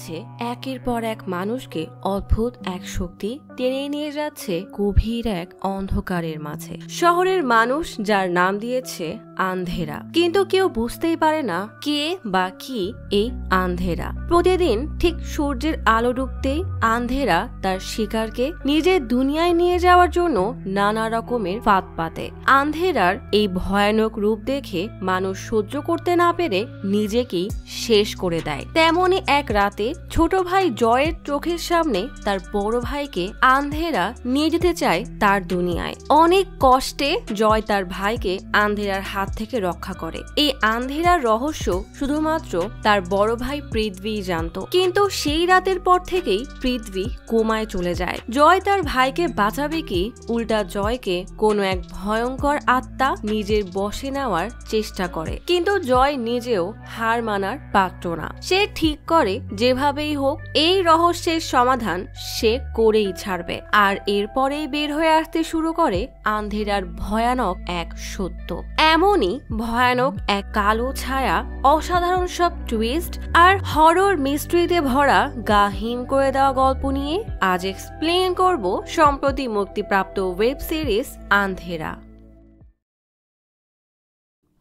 মাঝে একের পর এক মানুষকে অদ্ভুত এক শক্তি টেনে নিয়ে যাচ্ছে গভীর এক অন্ধকারের মাঝে। শহরের মানুষ যার নাম দিয়েছে আন্ধেরা, কিন্তু কেউ বুঝতেই পারে না কে বা কি এই আন্ধেরা। প্রতিদিন ঠিক সূর্যের আলো ডুবতেই আন্ধেরা তার শিকারকে নিজের দুনিয়ায় নিয়ে যাওয়ার জন্য নানা রকমের ফাঁদ পাতে। আন্ধেরার এই ভয়ানক রূপ দেখে মানুষ সহ্য করতে না পেরে নিজেকেই শেষ করে দেয়। তেমনই এক রাতে ছোট ভাই জয়ের চোখের সামনে তার বড় ভাইকে আন্ধেরা নিয়ে যেতে চায় তার দুনিয়ায়। অনেক কষ্টে জয় তার ভাইকে আন্ধেরার হাত থেকে রক্ষা করে। এই আন্ধেরার রহস্য শুধুমাত্র তার বড় ভাই পৃথ্বী জানত, কিন্তু সেই রাতের পর থেকেই পৃথ্বী কোমায় চলে যায়। জয় তার ভাইকে বাঁচাবে কি উল্টা জয়কে কোনো এক ভয়ঙ্কর আত্মা নিজের বশে নেওয়ার চেষ্টা করে, কিন্তু জয় নিজেও হার মানার পাত্র না। সে ঠিক করে যেভাবেই হোক এই রহস্যের সমাধান সে করেই ছাড়বে। আর এরপরেই বের হয়ে আসতে শুরু করে আন্ধেরার ভয়ানক এক সত্য। এমনই ভয়ানক এক কালো ছায়া, অসাধারণ সব টুইস্ট আর হরর মিস্ট্রিতে ভরা গা হিম করে দেওয়া গল্প নিয়ে আজ এক্সপ্লেন করব সম্প্রতি মুক্তিপ্রাপ্ত ওয়েব সিরিজ আন্ধেরা।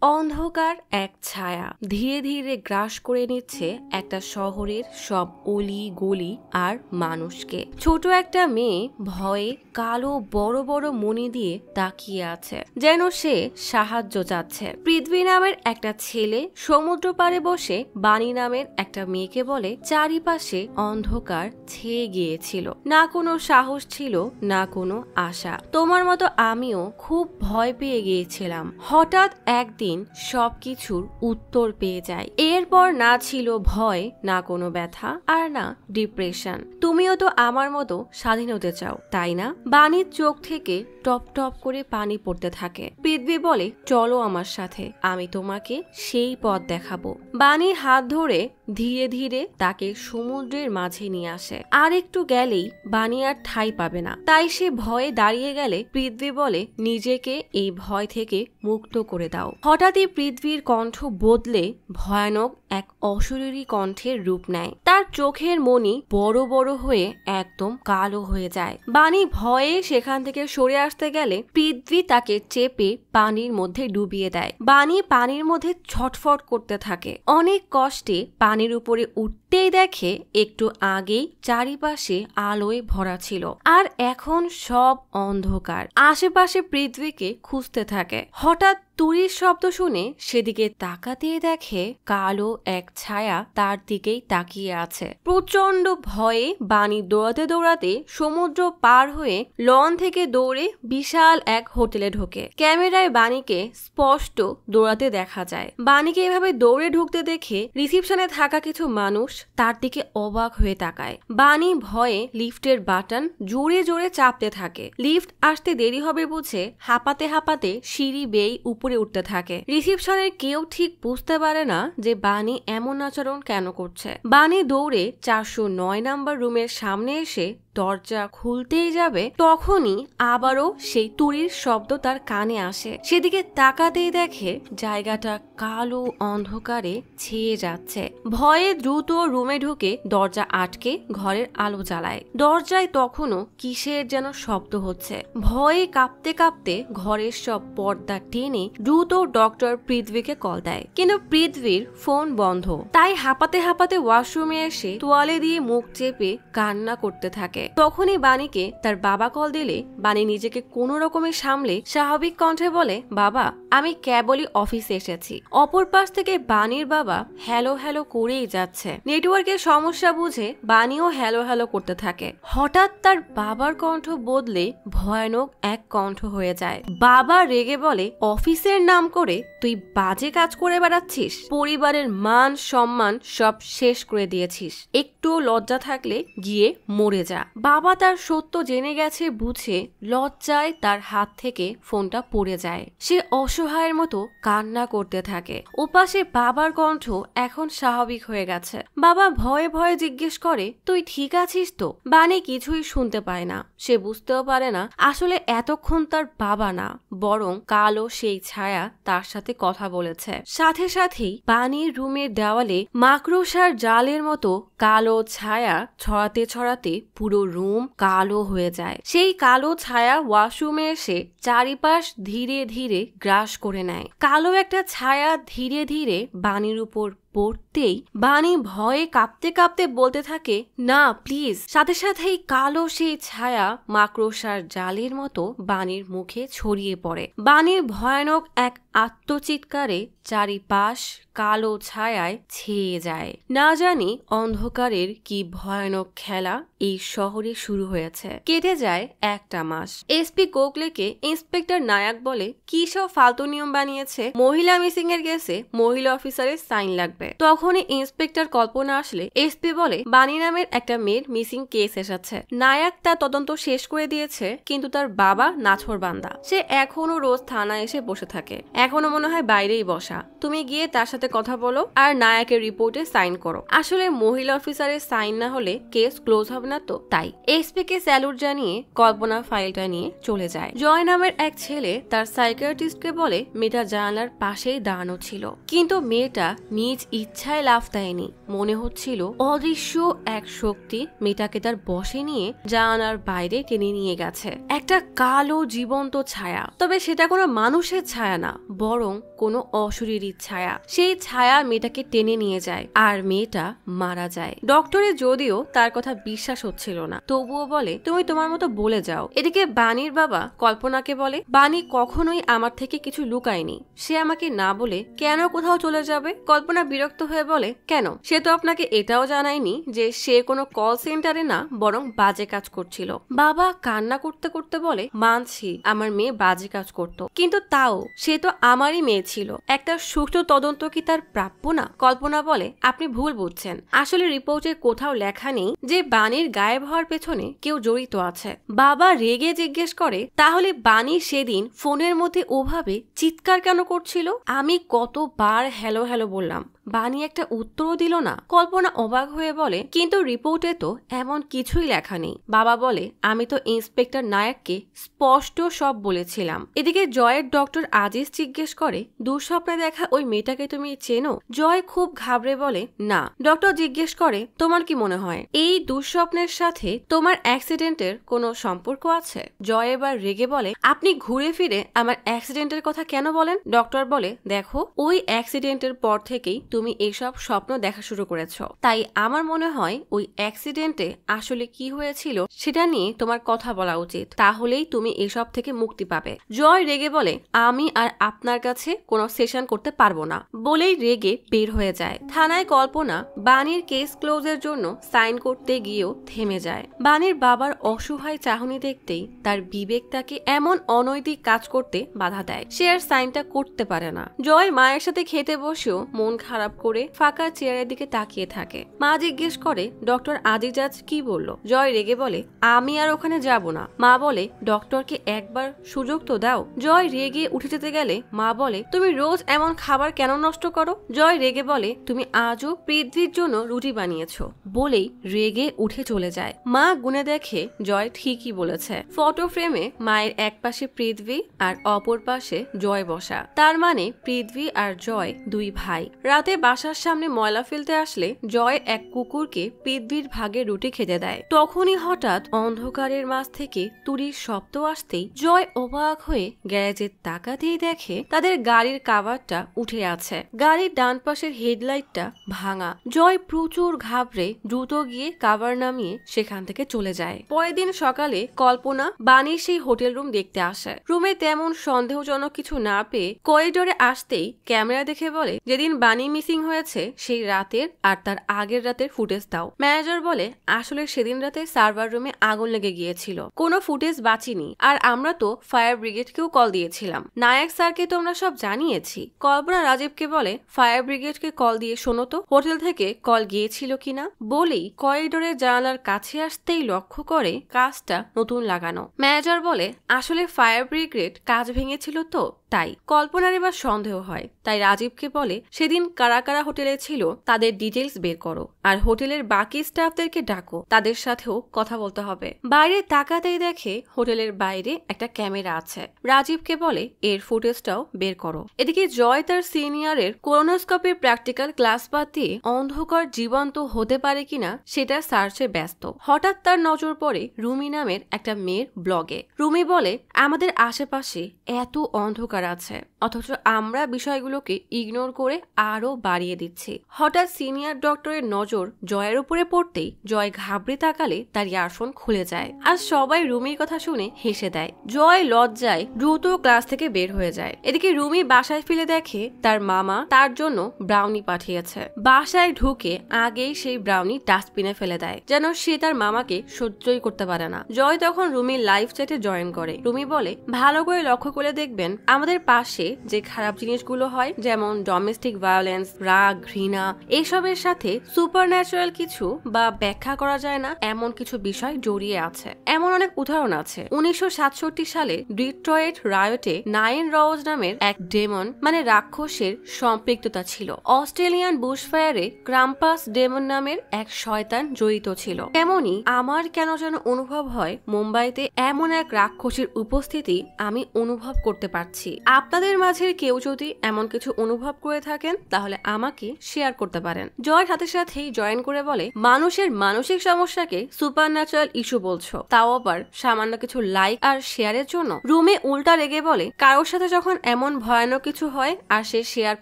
অন্ধকার এক ছায়া ধীরে ধীরে গ্রাস করে নিচ্ছে একটা শহরের সব অলি গলি আর মানুষকে। ছোট একটা মেয়ে ভয়ে কালো বড় বড় মনি দিয়ে তাকিয়ে আছে, যেন সে সাহায্য চাচ্ছে। পৃথ্বী নামের একটা ছেলে সমুদ্র পাড়ে বসে বাণী নামের একটা মেয়েকে বলে চারিপাশে অন্ধকার ছেয়ে গিয়েছিল, না কোনো সাহস ছিল না কোনো আশা। তোমার মতো আমিও খুব ভয় পেয়ে গিয়েছিলাম। হঠাৎ একদিন সবকিছুর উত্তর পেয়ে যায়। এরপর না ছিল ভয়, না কোনো ব্যথা আর না ডিপ্রেশন। তুমিও তো আমার মতো স্বাধীন হতে চাও, তাই না? বাণীর চোখ থেকে টপ টপ করে পানি পড়তে থাকে। পৃথ্বী বলে চলো আমার সাথে, আমি তোমাকে সেই পথ দেখাবো। বাণীর হাত ধরে ধীরে ধীরে তাকে সমুদ্রের মাঝে নিয়ে আসে। আর একটু গেলেই বাণী আর ঠাঁই পাবে না, তাই সে ভয়ে দাঁড়িয়ে গেলে পৃথ্বী বলে নিজেকে এই ভয় থেকে মুক্ত করে দাও। হঠাৎই পৃথ্বীর কণ্ঠ বদলে ভয়ানক এক অশরীরী কণ্ঠের রূপ নেয়। তার চোখের মণি বড় বড় হয়ে একদম কালো হয়ে যায়। বাণী ভয়ে সেখান থেকে সরে আসতে গেলে পৃথ্বী তাকে চেপে পানির মধ্যে ডুবিয়ে দেয়। বাণী পানির মধ্যে ছটফট করতে থাকে। অনেক কষ্টে পানির উপরে উঠতেই দেখে একটু আগেই চারিপাশে আলোয় ভরা ছিল, আর এখন সব অন্ধকার। আশেপাশে পৃথ্বীকে খুঁজতে থাকে। হঠাৎ তুরির শব্দ শুনে সেদিকে তাকাতেই দেখে কালো এক ছায়া তার দিকেই তাকিয়ে আছে। প্রচন্ড ভয়ে বাণী দৌড়াতে দৌড়াতে সমুদ্র পার হয়ে লন থেকে দৌড়ে বিশাল এক হোটেলে ঢোকে। ক্যামেরায় বাণীকে স্পষ্ট দৌড়াতে দেখা যায়। বাণীকে এভাবে দৌড়ে ঢুকতে দেখে রিসিপশনে থাকা কিছু মানুষ তার দিকে অবাক হয়ে তাকায়। বাণী ভয়ে লিফটের বাটন জোরে জোরে চাপতে থাকে। লিফট আসতে দেরি হবে বুঝে হাঁপাতে হাঁপাতে সিঁড়ি বেয়ে উপরে উঠতে থাকে। রিসিপশনের কেউ ঠিক বুঝতে পারে না যে বাণী এমন আচরণ কেন করছে। বাণী দৌড়ে 409 নাম্বার রুমের সামনে এসে দরজা খুলতেই যাবে, তখনই আবারও সেই তুরির শব্দ তার কানে আসে। সেদিকে তাকাতেই দেখে জায়গাটা কালো অন্ধকারে ছেয়ে যাচ্ছে। ভয়ে দ্রুত রুমে ঢুকে দরজা আটকে ঘরের আলো জ্বালায়। দরজায় তখনও কিসের যেন শব্দ হচ্ছে। ভয়ে কাঁপতে কাঁপতে ঘরের সব পর্দা টেনে দ্রুত ডক্টর পৃথ্বীকে কল দেয়, কিন্তু পৃথ্বীর ফোন বন্ধ। তাই হাঁপাতে হাঁপাতে ওয়াশরুমে এসে তোয়ালে দিয়ে মুখ চেপে কান্না করতে থাকে। তখনই বাণীকে তার বাবা কল দিলে বাণী নিজেকে কোনো রকমে সামলে স্বাভাবিক কণ্ঠে বলে, বাবা আমি কেবলই অফিসে এসেছি। অপর পাশ থেকে বাণীর বাবা হ্যালো হ্যালো করেই যাচ্ছে। নেটওয়ার্কের সমস্যা বুঝে বাণীও হ্যালো হ্যালো করতে থাকে। হঠাৎ তার বাবার কণ্ঠ বদলে ভয়ানক এক কণ্ঠ হয়ে যায়। বাবা রেগে বলে, অফিসের নাম করে তুই বাজে কাজ করে বেড়াচ্ছিস, পরিবারের মান সম্মান সব শেষ করে দিয়েছিস, একটু লজ্জা থাকলে গিয়ে মরে যা। বাবা তার সত্য জেনে গেছে বুঝে লজ্জায় তার হাত থেকে ফোনটা পড়ে যায়। সে অসহায়ের মতো কান্না করতে থাকে। ওপাশে বাবার কণ্ঠ এখন স্বাভাবিক হয়ে গেছে। বাবা ভয়ে ভয়ে জিজ্ঞেস করে, তুই ঠিক আছিস তো? বাণী কিছুই শুনতে পায় না। সে বুঝতেও পারে না আসলে এতক্ষণ তার বাবা না, বরং কালো সেই ছায়া তার সাথে কথা বলেছে। সাথে সাথেই বাণীর রুমের দেওয়ালে মাকড়সার জালের মতো কালো ছায়া ছড়াতে ছড়াতে পুরো রুম কালো হয়ে যায়। সেই কালো ছায়া ওয়াশরুমে এসে চারিপাশ ধীরে ধীরে গ্রাস করে নেয়। কালো একটা ছায়া ধীরে ধীরে বাণীর উপর পড়তেই বাণী ভয়ে কাঁপতে কাঁপতে বলতে থাকে, না প্লিজ। সাথে সাথেই কালো সেই ছায়া মাকড়সার জালের মতো বাণীর মুখে ছড়িয়ে পড়ে। বাণীর ভয়ানক এক আত্মচিৎকারে চারিপাশ কালো ছায়ায় ছেয়ে যায়। না জানি অন্ধকারের কি ভয়ানক খেলা এই শহরে শুরু হয়েছে। কেটে যায় একটা মাস। এসপি গোখলেকে ইন্সপেক্টর নায়ক বলে, কি সব ফালতু নিয়ম বানিয়েছে, মহিলা মিসিং এর কেসে মহিলা অফিসারের সাইন লাগবে। তখনই ইন্সপেক্টর কল্পনা আসলে এসপি বলে, বাণী নামের একটা মেয়ের মিসিং কেস এসেছে। নায়ক তার তদন্ত শেষ করে দিয়েছে, কিন্তু তার বাবা নাছোড়বান্দা। সে এখনো রোজ থানায় এসে বসে থাকে, এখনো মনে হয় বাইরেই বসা। তুমি গিয়ে তার সাথে কথা বলো আর নায়কের রিপোর্টে সাইন করো। আসলে মহিলা অফিসারের সাইন না হলে কেস ক্লোজ হবে না তো। তাই এসপি কে স্যালুট জানিয়ে কল্পনা ফাইলটা নিয়ে চলে যায়। জয় নামের এক ছেলে তার সাইকিয়াট্রিস্টকে বলে মেয়েটা জানালার পাশেই দাঁড়ানো ছিল, কিন্তু মেয়েটা নিজ ইচ্ছায় লাফ দেয়নি। মনে হচ্ছিল অদৃশ্য এক শক্তি মেয়েটাকে তার বশে নিয়ে জানালার বাইরে টেনে নিয়ে গেছে। একটা কালো জীবন্ত ছায়া, তবে সেটা কোনো মানুষের ছায়া না, বরং কোনো অশরীরী ছায়া। সেই ছায়া মেয়েটাকে টেনে নিয়ে যায় আর মেয়েটা মারা যায়। ডক্টরের যদিও তার কথা বিশ্বাস হচ্ছিল না, তবুও বলে, তুমি তোমার মতো বলে যাও। এদিকে বাণীর বাবা কল্পনাকে বলে, বাণী কখনোই আমার থেকে কিছু লুকায়নি, সে আমাকে না বলে কেন কোথাও চলে যাবে। কল্পনা বিরক্ত হয়ে বলে, কেন? সে তো আপনাকে এটাও জানায়নি যে সে কোনো কল সেন্টারে না, বরং বাজে কাজ করছিল। বাবা কান্না করতে করতে বলে, মানছি আমার মেয়ে বাজে কাজ করত, কিন্তু তাও সে তো আমারই মেয়ে ছিল। একটা সুষ্ঠু তদন্ত কি তার প্রাপ্য না? কল্পনা বলে, আপনি ভুল বুঝছেন। আসলে রিপোর্টে কোথাও লেখা নেই যে বাণীর গায়েব হওয়ার পেছনে কেউ জড়িত আছে। বাবা রেগে জিজ্ঞেস করে, তাহলে বাণী সেদিন ফোনের মধ্যে ওভাবে চিৎকার কেন করছিল? আমি কতবার হ্যালো হ্যালো বললাম, বাণী একটা উত্তরও দিল না। কল্পনা অবাক হয়ে বলে, কিন্তু রিপোর্টে তো এমন কিছুই লেখা নেই। বাবা বলে, আমি তো ইন্সপেক্টর নায়ককে স্পষ্ট সব বলেছিলাম। এদিকে জয়ের ডক্টর আজিজ জিজ্ঞেস করে, দুঃস্বপ্নে দেখা ওই মেয়েটাকে তুমি চেনো? জয় খুব ঘাবড়ে বলে, না। ডক্টর জিজ্ঞেস করে, তোমার কি মনে হয় এই দুঃস্বপ্নের সাথে তোমার অ্যাক্সিডেন্টের কোনো সম্পর্ক আছে? জয় এবার রেগে বলে, আপনি ঘুরে ফিরে আমার অ্যাক্সিডেন্টের কথা কেন বলেন? ডক্টর বলে, দেখো, ওই অ্যাক্সিডেন্টের পর থেকেই তুমি এইসব স্বপ্ন দেখা শুরু করেছো, তাই আমার মনে হয় ওই অ্যাক্সিডেন্টে আসলে কি হয়েছিল সেটা নিয়ে তোমার কথা বলা উচিত, তাহলেই তুমি এসব থেকে মুক্তি পাবে। জয় রেগে বলে, আমি আর আপনার কাছে কোনো সেশন করতে পারবো না, বলেই রেগে বের হয়ে যায়। থানায় কল্পনা বাণীর কেস ক্লোজের জন্য সাইন করতে গিয়েও থেমে যায়। বাণীর বাবার অসহায় চাহনি দেখতেই তার বিবেক তাকে এমন অনৈতিক কাজ করতে বাধা দেয়। সে আর সাইনটা করতে পারে না। জয় মায়ের সাথে খেতে বসেও মন খারাপ করে ফাঁকা চেয়ারের দিকে তাকিয়ে থাকে। মা জিজ্ঞেস করে, ডক্টর আজিজ আজ কি বলল? জয় রেগে বলে, আমি আর ওখানে যাব না। মা বলে, ডক্টরকে একবার সুযোগ তো দাও। জয় রেগে উঠে যেতে গেলে মা বলে, তুমি রোজ এমন খাবার কেন নষ্ট করো? জয় রেগে বলে, তুমি আজও পৃথ্বীর জন্য রুটি বানিয়েছো, বলেই রেগে উঠে চলে যায়। মা গুনে দেখে জয় ঠিকই বলেছে। ফটো ফ্রেমে মায়ের এক পাশে পৃথ্বী আর অপর পাশে জয় বসা, তার মানে পৃথ্বী আর জয় দুই ভাই। রাতে বাসার সামনে ময়লা ফেলতে আসলে জয় এক কুকুরকে পৃথ্বীর ভাগে রুটি খেতে দেয়। তখনই হঠাৎ অন্ধকারের মাঝ থেকে তুড়ির শব্দ আসতেই জয় অবাক হয়ে গ্যারেজের তাকাতেই দেখে তাদের গাড়ির কাভারটা উঠে আছে। গাড়ির ডান পাশের হেডলাইটটা ভাঙা। জয় প্রচুর ঘাবড়ে দ্রুত গিয়ে কাভার নামিয়ে সেখান থেকে চলে যায়। পরের দিন সকালে কল্পনা বাণীর সেই হোটেল রুম দেখতে আসে। রুমে তেমন সন্দেহজনক কিছু না পেয়ে করিডোরে আসতেই ক্যামেরা দেখে বলে, যেদিন বাণী মিসিং হয়েছে সেই রাতের আর তার আগের রাতের ফুটেজ দাও। ম্যানেজার বলে, আসলে সেদিন রাতে সার্ভার রুমে আগুন লেগে গিয়েছিল, কোনো ফুটেজ বাঁচিনি, আর আমরা তো ফায়ার ব্রিগেডকেও কল দিয়েছিলাম। নায়ক স্যারকে তো আমরা সব জানিয়েছি। কল্পনা রাজীবকে বলে, ফায়ার ব্রিগেডকে কল দিয়ে শোনো তো হোটেল থেকে কল গিয়েছিল কিনা। বলেই করিডোরের জানালার কাছে আসতেই লক্ষ্য করে কাজটা নতুন লাগানো। ম্যানেজার বলে, আসলে ফায়ার ব্রিগেড কাজ ভেঙেছিল তো তাই কল্পনার এবার সন্দেহ হয়, তাই রাজীবকে বলে সেদিন কারা কারা হোটেলে ছিল তাদের ডিটেলস বের করো, আর হোটেলের বাকি স্টাফদেরকে ডাকো, তাদের সাথেও কথা বলতে হবে। বাইরে তাকাতেই দেখে হোটেলের বাইরে একটা ক্যামেরা আছে। রাজীবকে বলে এর ফুটেজটাও বের করো। এদিকে জয় তার সিনিয়রের কোলোনোস্কোপির প্র্যাকটিক্যাল ক্লাস বাদ দিয়ে অন্ধকার জীবন্ত হতে পারে কিনা সেটা সার্চে ব্যস্ত। হঠাৎ তার নজর পড়ে রুমি নামের একটা মেয়ের ব্লগে। রুমি বলে আমাদের আশেপাশে এত অন্ধকার আছে, অথচ আমরা বিষয়গুলোকে ইগনোর করে আরো বাড়িয়ে দিচ্ছি। হঠাৎ সিনিয়র ডক্টরের নজর জয়ের উপরে পড়তেই জয় ঘাবড়ে তাকালে তার ইয়ারফোন খুলে যায়, আর সবাই রুমির কথা শুনে হেসে দেয়। জয় লজ্জায় দ্রুত ক্লাস থেকে বের হয়ে যায়। এদিকে রুমি বাসায় ফিরে দেখে তার মামা তার জন্য ব্রাউনি পাঠিয়েছে। বাসায় ঢুকে আগেই সেই ব্রাউনি ডাস্টবিনে ফেলে দেয়, যেন সে তার মামাকে সহ্যই করতে পারে না। জয় তখন রুমির লাইভ চ্যাটে জয়েন করে। রুমি বলে ভালো করে লক্ষ্য করে দেখবেন আমাদের পাশে যে খারাপ জিনিসগুলো হয়, যেমন ডোমেস্টিক ভায়োলেন্স, রাগ, ঘৃণা, এসবের সাথে সুপারন্যাচুরাল কিছু বা ব্যাখ্যা করা যায় না এমন কিছু বিষয় জড়িয়ে আছে। এমন অনেক উদাহরণ আছে। 1967 সালে ডিট্রয়েট রায়টে নাইন রজ নামের এক ডেমন মানে রাক্ষসের সম্পৃক্ততা ছিল। অস্ট্রেলিয়ান বুশফায়ারে ক্রাম্পাস ডেমন নামের এক শয়তান জড়িত ছিল। তেমনি আমার কেন যেন অনুভব হয় মুম্বাইতে এমন এক রাক্ষসের উপস্থিতি আমি অনুভব করতে পারছি। আপনাদের মাঝে কেউ যদি এমন কিছু অনুভব করে থাকেন তাহলে আমাকে শেয়ার করতে পারেন। জয় সাথে সাথেই জয়েন করে বলে মানুষের মানসিক সমস্যাকে সুপারন্যাচুরাল ইস্যু বলছো, তাও আবার সামান্য কিছু লাইক আর শেয়ারের জন্য। রুমে উল্টা রেগে বলে কারোর সাথে যখন এমন ভয়ানক কিছু হয় আর সে শেয়ার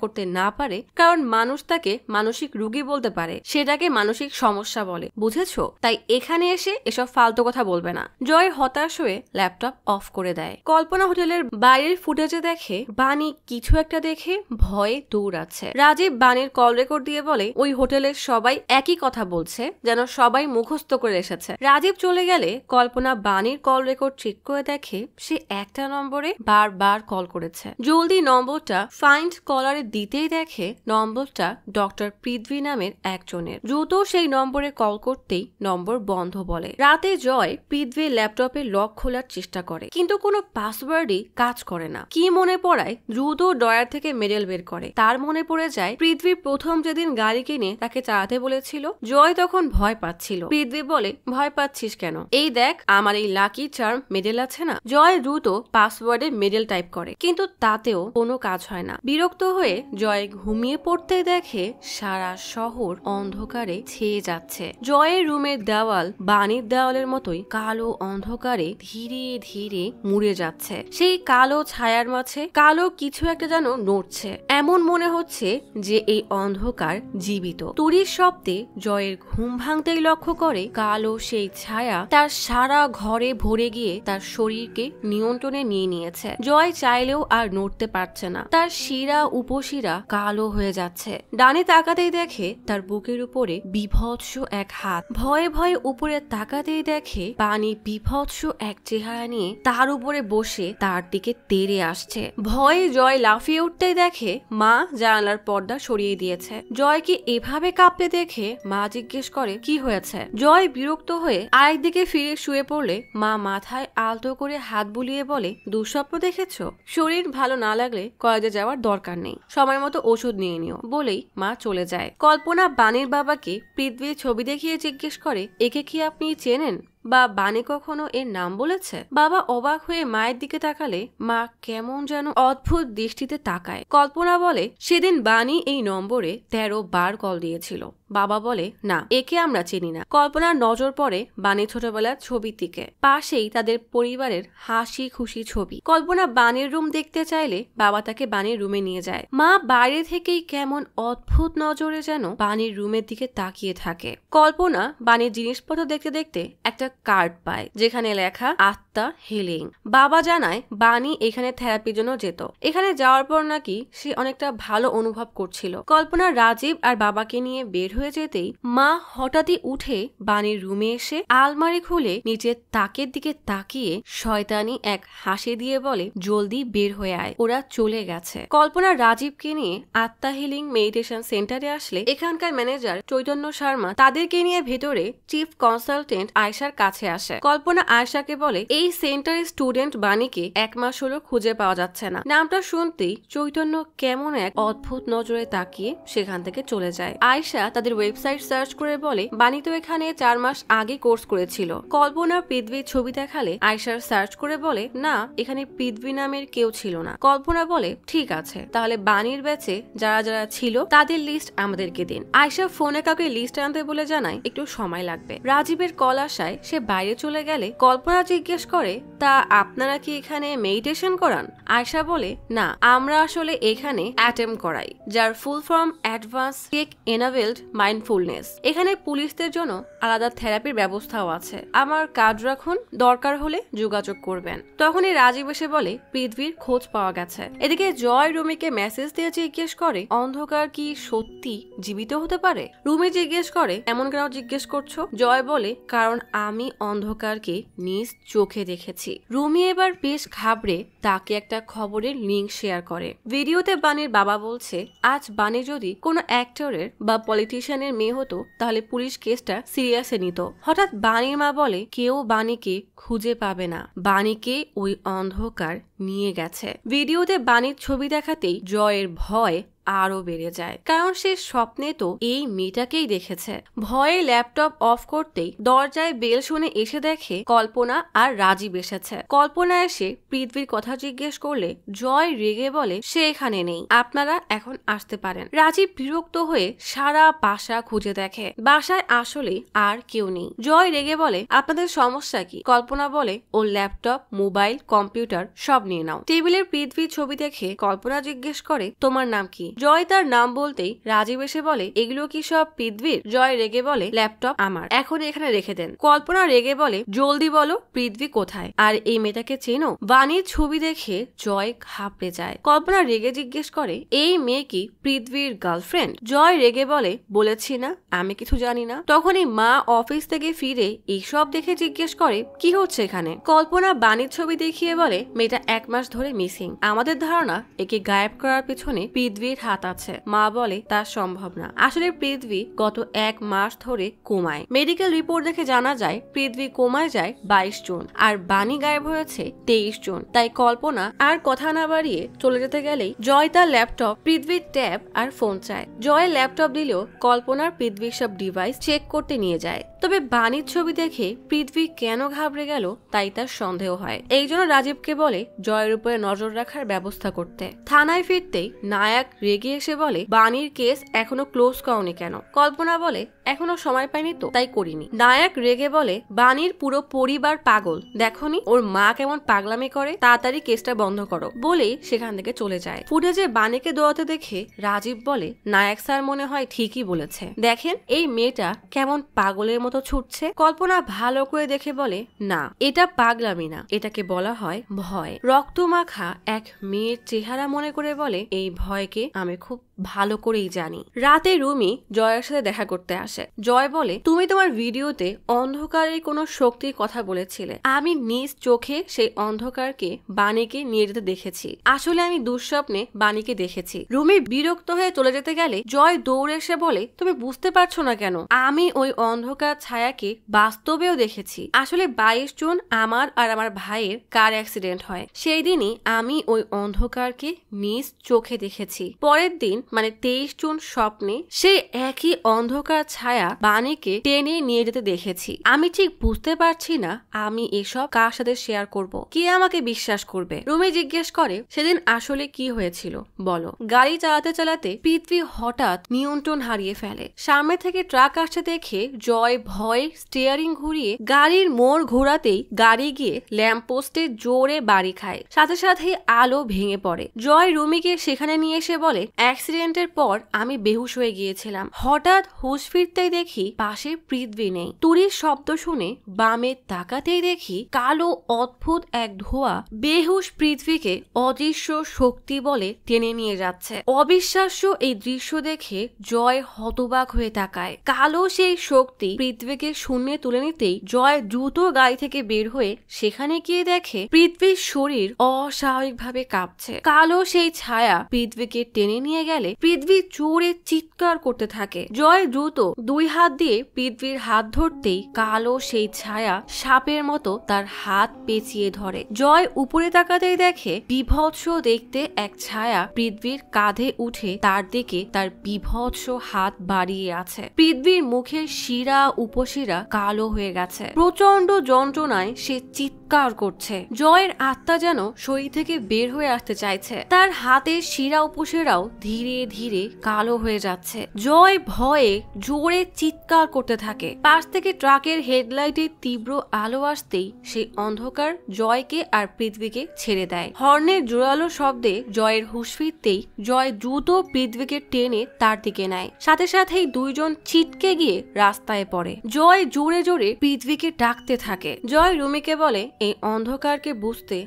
করতে না পারে কারণ মানুষ তাকে মানসিক রোগী বলতে পারে, সেটাকে মানসিক সমস্যা বলে, বুঝেছো? তাই এখানে এসে এসব ফালতু কথা বলবে না। জয় হতাশ হয়ে ল্যাপটপ অফ করে দেয়। কল্পনা হোটেলের বাইরের ফুটেজে দেখে বানি কিছু একটা দেখে ভয়ে দৌড়াচ্ছে। রাজীব বানির কল রেকর্ড দিয়ে বলে ওই হোটেলের সবাই একই কথা বলছে, যেন সবাই মুখস্থ করে এসেছে। রাজীব চলে গেলে কল্পনা বানির কল রেকর্ড চেক করে দেখে সে একটা নম্বরে বারবার কল করেছে। জলদি নম্বরটা ফাইন্ড কলারে দিতেই দেখে নম্বরটা ডক্টর পৃথ্বী নামের একজনের। দ্রুত সেই নম্বরে কল করতেই নম্বর বন্ধ বলে। রাতে জয় পৃথ্বীর ল্যাপটপে লক খোলার চেষ্টা করে, কিন্তু কোনো পাসওয়ার্ডই কাজ করে না। কি মনে পড়ায় দ্রুত ড্রয়ার থেকে মেডেল বের করে। তার মনে পড়ে যায় পৃথ্বী প্রথম যেদিন গাড়ি কিনে তাকে চালাতে বলেছিল। জয় তখন ভয় পাচ্ছিল। পৃথ্বী বলে ভয় পাচ্ছিস কেন? এই দেখ আমার এই লাকি চার্ম মেডেল আছে না। জয় দ্রুত পাসওয়ার্ডে মেডেল টাইপ করে, কিন্তু তাতেও কোনো কাজ হয় না। বিরক্ত হয়ে জয় ঘুমিয়ে পড়তে দেখে সারা শহর অন্ধকারে ছেয়ে যাচ্ছে। জয়ের রুমের দেওয়াল বানির দেওয়ালের মতোই কালো অন্ধকারে ধীরে ধীরে মুড়ে যাচ্ছে। সেই কালো ছায়ার মাঝে কালো কিছু একটা যেন নড়ছে। এমন মনে হচ্ছে যে এই অন্ধকার জীবিত। তুরির শব্দে জয়ের ঘুম ভাঙতেই লক্ষ্য করে কালো সেই ছায়া তার সারা ঘরে ভরে গিয়ে তার শরীরকে নিয়ন্ত্রণে নিয়ে নিয়েছে। জয় চাইলেও আর নড়তে পারছে না। তার শিরা উপশিরা কালো হয়ে যাচ্ছে। ডানে তাকাতেই দেখে তার বুকের উপরে বিভৎস এক হাত। ভয়ে ভয়ে উপরে তাকাতেই দেখে পানি বিভৎস এক চেহারা নিয়ে তার উপরে বসে তার দিকে তেড়ে আসছে। ভয়ে জয় লাফিয়ে উঠতেই দেখে মা জানালার পর্দা সরিয়ে দিয়েছে। জয়কে এভাবে কাঁপতে দেখে মা জিজ্ঞেস করে কি হয়েছে। জয় বিরক্ত হয়ে আরেকদিকে ফিরে শুয়ে পড়লে মা মাথায় আলতো করে হাত বুলিয়ে বলে দুঃস্বপ্ন দেখেছ? শরীর ভালো না লাগলে কলেজে যাওয়ার দরকার নেই, সময় মতো ওষুধ নিয়ে নিও বলেই মা চলে যায়। কল্পনা বানির বাবাকে পৃথ্বীর ছবি দেখিয়ে জিজ্ঞেস করে একে কি আপনি চেনেন বা বানি কখনো এর নাম বলেছে? বাবা অবাক হয়ে মায়ের দিকে তাকালে মা কেমন যেন অদ্ভুত দৃষ্টিতে তাকায়। কল্পনা বলে সেদিন বানি এই নম্বরে 13 বার কল দিয়েছিল। বাবা বলে না, একে আমরা চিনি না। কল্পনার নজর পড়ে বানির ছোটবেলার ছবির দিকে। পাশেই তাদের পরিবারের হাসি খুশি ছবি। কল্পনা বানির রুম দেখতে চাইলে বাবা তাকে বানির রুমে নিয়ে যায়। মা বাইরে থেকেই কেমন অদ্ভুত নজরে যেন বানির রুমের দিকে তাকিয়ে থাকে। কল্পনা বানির জিনিসপত্র দেখতে দেখতে একটা কার্ড পায় যেখানে লেখা আত্মা হিলিং। বাবা জানায় বানি এখানে থেরাপির জন্য যেত। এখানে যাওয়ার পর নাকি সে অনেকটা ভালো অনুভব করছিল। কল্পনা রাজীব আর বাবাকে নিয়ে বের হয়ে যেতেই মা হঠাৎই উঠে বানির রুমে এসে আলমারি খুলে নিচের তাকের দিকে তাকিয়ে শয়তানি এক হাসি দিয়ে বলে জলদি বের হয়ে আয়, ওরা চলে গেছে। কল্পনা রাজীবকে নিয়ে আত্মা হিলিং মেডিটেশন সেন্টারে আসলে এখানকার ম্যানেজার চৈতন্য শর্মা তাদেরকে নিয়ে ভেতরে চিফ কনসালটেন্ট আয়েশার কাছে আসে। কল্পনা আয়েশাকে বলে এই এই সেন্টার স্টুডেন্ট বাণীকে 1 মাস হলো খুঁজে পাওয়া যাচ্ছে না। নামটা শুনতেই চৈতন্য কেমন এক অদ্ভুত নজরে তাকিয়ে সেখান থেকে চলে যায়। আয়শা তাদের ওয়েবসাইট সার্চ করে বলে বাণী তো এখানে 4 মাস আগে কোর্স করেছিল। কল্পনা পৃথ্বীর ছবি দেখালে আয়শার সার্চ করে বলে না, এখানে পৃথ্বী নামের কেউ ছিল না। কল্পনা বলে ঠিক আছে, তাহলে বাণীর ব্যাচে যারা যারা ছিল তাদের লিস্ট আমাদেরকে দিন। আয়শা ফোনে কাউকে লিস্ট আনতে বলে জানায় একটু সময় লাগবে। রাজীবের কল আসায় সে বাইরে চলে গেলে কল্পনা জিজ্ঞেস করে তা আপনারা কি এখানে মেডিটেশন করান? আয়শা বলে না, আমরা আসলে এখানে অ্যাটেম্প করাই, যার full form advance tech enabled mindfulness. এখানে পুলিশদের জন্য আলাদা থেরাপির ব্যবস্থাও আছে। আমার কার্ড রাখুন, দরকার হলে যোগাযোগ করবেন। তখনই রাজীব এসে বলে পৃথ্বীর খোঁজ পাওয়া গেছে। এদিকে জয় রুমিকে মেসেজ দিয়ে জিজ্ঞেস করে অন্ধকার কি সত্যি জীবিত হতে পারে? রুমি জিজ্ঞেস করে এমন কেন জিজ্ঞেস করছো? জয় বলে কারণ আমি অন্ধকারকে নিজ চোখে দেখেছি। রুমি এবার বেশ ঘাবড়ে তাকে একটা খবরের লিঙ্ক শেয়ার করে। ভিডিওতে বাণীর বাবা বলছে আজ বাণী যদি কোনো অ্যাক্টরের বা পলিটিশিয়ানের মেয়ে হতো তাহলে পুলিশ কেসটা সিরিয়াসে নিত। হঠাৎ বাণীর মা বলে কেউ বাণীকে খুঁজে পাবে না, বাণীকে ওই অন্ধকার নিয়ে গেছে। ভিডিওতে বাণীর ছবি দেখাতেই জয়ের ভয় আরো বেড়ে যায়, কারণ সে স্বপ্নে তো এই মেয়েটাকেই দেখেছে। ভয়ে ল্যাপটপ অফ করতেই দরজায় বেল শুনে এসে দেখে কল্পনা আর রাজীব এসেছে। কল্পনা এসে পৃথ্বীর কথা জিজ্ঞেস করলে জয় রেগে বলে সে এখানে নেই, আপনারা এখন আসতে পারেন। রাজীব বিরক্ত হয়ে সারা বাসা খুঁজে দেখে, বাসায় আসলে আর কেউ নেই। জয় রেগে বলে আপনাদের সমস্যা কি? কল্পনা বলে ওর ল্যাপটপ, মোবাইল, কম্পিউটার সব নিয়ে নাও। টেবিলের পৃথ্বীর ছবি দেখে কল্পনা জিজ্ঞেস করে তোমার নাম কি? জয় তার নাম বলতেই রাজীব এসে বলে এগুলো কি সব পৃথ্বীর? জয় রেগে বলে ল্যাপটপ আমার, এখন এখানে রেখে দেন। কল্পনা রেগে বলে জলদি বলো পৃথ্বী কোথায়, আর এই মেয়েটাকে চেনো? বাণীর ছবি দেখে জয় ঘাবড়ে যায়। কল্পনা রেগে জিজ্ঞেস করে এই মেয়ে কি পৃথ্বীর গার্লফ্রেন্ড? জয় রেগে বলে বলেছি না আমি কিছু জানি না। তখনই মা অফিস থেকে ফিরে এইসব দেখে জিজ্ঞেস করে কি হচ্ছে এখানে? কল্পনা বাণীর ছবি দেখিয়ে বলে মেয়েটা 1 মাস ধরে মিসিং। আমাদের ধারণা একে গায়েব করার পেছনে পৃথ্বীর হাত আছে। মা বলে তা সম্ভব না, আসলে পৃথ্বী গত 1 মাস ধরে কোমায়। মেডিকেল রিপোর্ট দেখে জানা যায় পৃথ্বী কোমায় যায় 22 জুন আর বাণী গায়েব হয়েছে 23 জুন। তাই কল্পনা আর কথা না বাড়িয়ে চলে যেতে গেলেই জয় তার ল্যাপটপ, পৃথ্বীর ট্যাব আর ফোন চায়। জয় ল্যাপটপ দিলেও কল্পনার পৃথ্বীর সব ডিভাইস চেক করতে নিয়ে যায়। তবে বাণীর ছবি দেখে পৃথ্বী কেন ঘাবড়ে গেল তাই তার সন্দেহ হয়। এই জন্য রাজীবকে বলে জয়ের উপরে নজর রাখার ব্যবস্থা করতে। থানায় ফিরতেই নায়ক রেগে এসে বলে বাণীর কেস এখনো ক্লোজ করনি কেন? কল্পনা বলে এখনো সময় পাইনি তো তাই করিনি। নায়ক রেগে বলে বাণীর পুরো পরিবার পাগল, দেখোনি ওর মা কেমন পাগলামি করে, তাড়াতাড়ি কেসটা বন্ধ করো বলেই সেখান থেকে চলে যায়। ফুটেজে বাণীকে দৌড়াতে দেখে রাজীব বলে নায়ক স্যার মনে হয় ঠিকই বলেছে, দেখেন এই মেয়েটা কেমন পাগলের মতো ছুটছে। কল্পনা ভালো করে দেখে বলে না, এটা পাগলামি না, এটাকে বলা হয় ভয়। রক্তমাখা এক মেয়ের চেহারা মনে করে বলে এই ভয়কে আমি খুব ভালো করেই জানি। রাতে রুমি জয়ের সাথে দেখা করতে আসে। জয় বলে তুমি তোমার ভিডিওতে অন্ধকারের কোনো শক্তির কথা বলেছিলে, আমি নিজ চোখে সেই অন্ধকারকে বাণীকে নিয়ে যেতে দেখেছি। আসলে আমি দুঃস্বপ্নে বাণীকে দেখেছি। রুমি বিরক্ত হয়ে চলে যেতে গেলে জয় দৌড়ে এসে বলে তুমি বুঝতে পারছো না কেন, আমি ওই অন্ধকার ছায়াকে বাস্তবেও দেখেছি। আসলে 22 জুন আমার আর আমার ভাইয়ের কার অ্যাক্সিডেন্ট হয়, সেই দিনই আমি ওই অন্ধকারকে নিজ চোখে দেখেছি। পরের দিন মানে 23 জুন স্বপ্নে সেই একই অন্ধকার ছায়া বাণীকে টেনে নিয়ে যেতে দেখেছি। আমি ঠিক বুঝতে পারছি না আমি এসব কার সাথে শেয়ার করব, কে আমাকে বিশ্বাস করবে। রুমি জিজ্ঞেস করে সেদিন আসলে কি হয়েছিল বলো। গাড়ি চালাতে চালাতে পৃথ্বী হঠাৎ নিয়ন্ত্রণ হারিয়ে ফেলে। সামনে থেকে ট্রাক আসতে দেখে জয় ভয়ে স্টিয়ারিং ঘুরিয়ে গাড়ির মোড় ঘোরাতেই গাড়ি গিয়ে ল্যাম্পপোস্টে জোরে বাড়ি খায়। সাথে সাথে আলো ভেঙে পড়ে। জয় রুমিকে সেখানে নিয়ে এসে বলে অ্যাক্সিডেন্টের পর আমি বেহুশ হয়ে গিয়েছিলাম, হঠাৎ হুঁশ ফিরতেই দেখি পাশে পৃথ্বী নেই। তুরির শব্দ শুনে বামে তাকাতেই দেখি কালো অদ্ভুত এক ধোঁয়া বেহুশ পৃথ্বীকে অদৃশ্য শক্তি বলে টেনে নিয়ে যাচ্ছে। অবিশ্বাস্য এই দৃশ্য দেখে জয় হতবাক হয়ে তাকায়। কালো সেই শক্তি পৃথ্বীকে শূন্যে তুলে নিতেই জয় দ্রুত গাড়ি থেকে বের হয়ে সেখানে গিয়ে দেখে পৃথ্বীর শরীর অস্বাভাবিকভাবে কাঁপছে। কালো সেই ছায়া পৃথ্বীকে টেনে নিয়ে গেলে ফেলে পৃথ্বী জোরে চিৎকার করতে থাকে। জয় দ্রুত 2 হাত দিয়ে পৃথ্বীর হাত ধরতেই কালো সেই ছায়া সাপের মতো তার হাত পেঁচিয়ে ধরে। জয় উপরে তাকাতেই দেখে বিভৎস দেখতে এক ছায়া পৃথ্বীর কাঁধে উঠে তার দিকে তার বিভৎস হাত বাড়িয়ে আছে। পৃথ্বীর মুখের শিরা উপশিরা কালো হয়ে গেছে। প্রচন্ড যন্ত্রণায় সে চিৎকার করছে। জয়ের আত্মা যেন শরীর থেকে বের হয়ে আসতে চাইছে। তার হাতের শিরা উপশিরাও ধীরে ধীরে কালো হয়ে যাচ্ছে। জয় ভয়ে জোরে চিৎকার করতে থাকে। পাশ থেকে ট্রাকের হেডলাইটের তীব্র আলো আসতেই সেই অন্ধকার জয়কে আর পৃথ্বীকে ছেড়ে দেয়। হর্নের জোরালো শব্দে জয়ের হুঁশ ফিরতেই জয় দ্রুত পৃথ্বীকে টেনে তার দিকে নেয়। সাথে সাথেই দুইজন ছিটকে গিয়ে রাস্তায় পড়ে। জয় জোরে জোরে পৃথ্বীকে ডাকতে থাকে। জয় রুমিকে বলে, এই অন্ধকারকে বুঝতে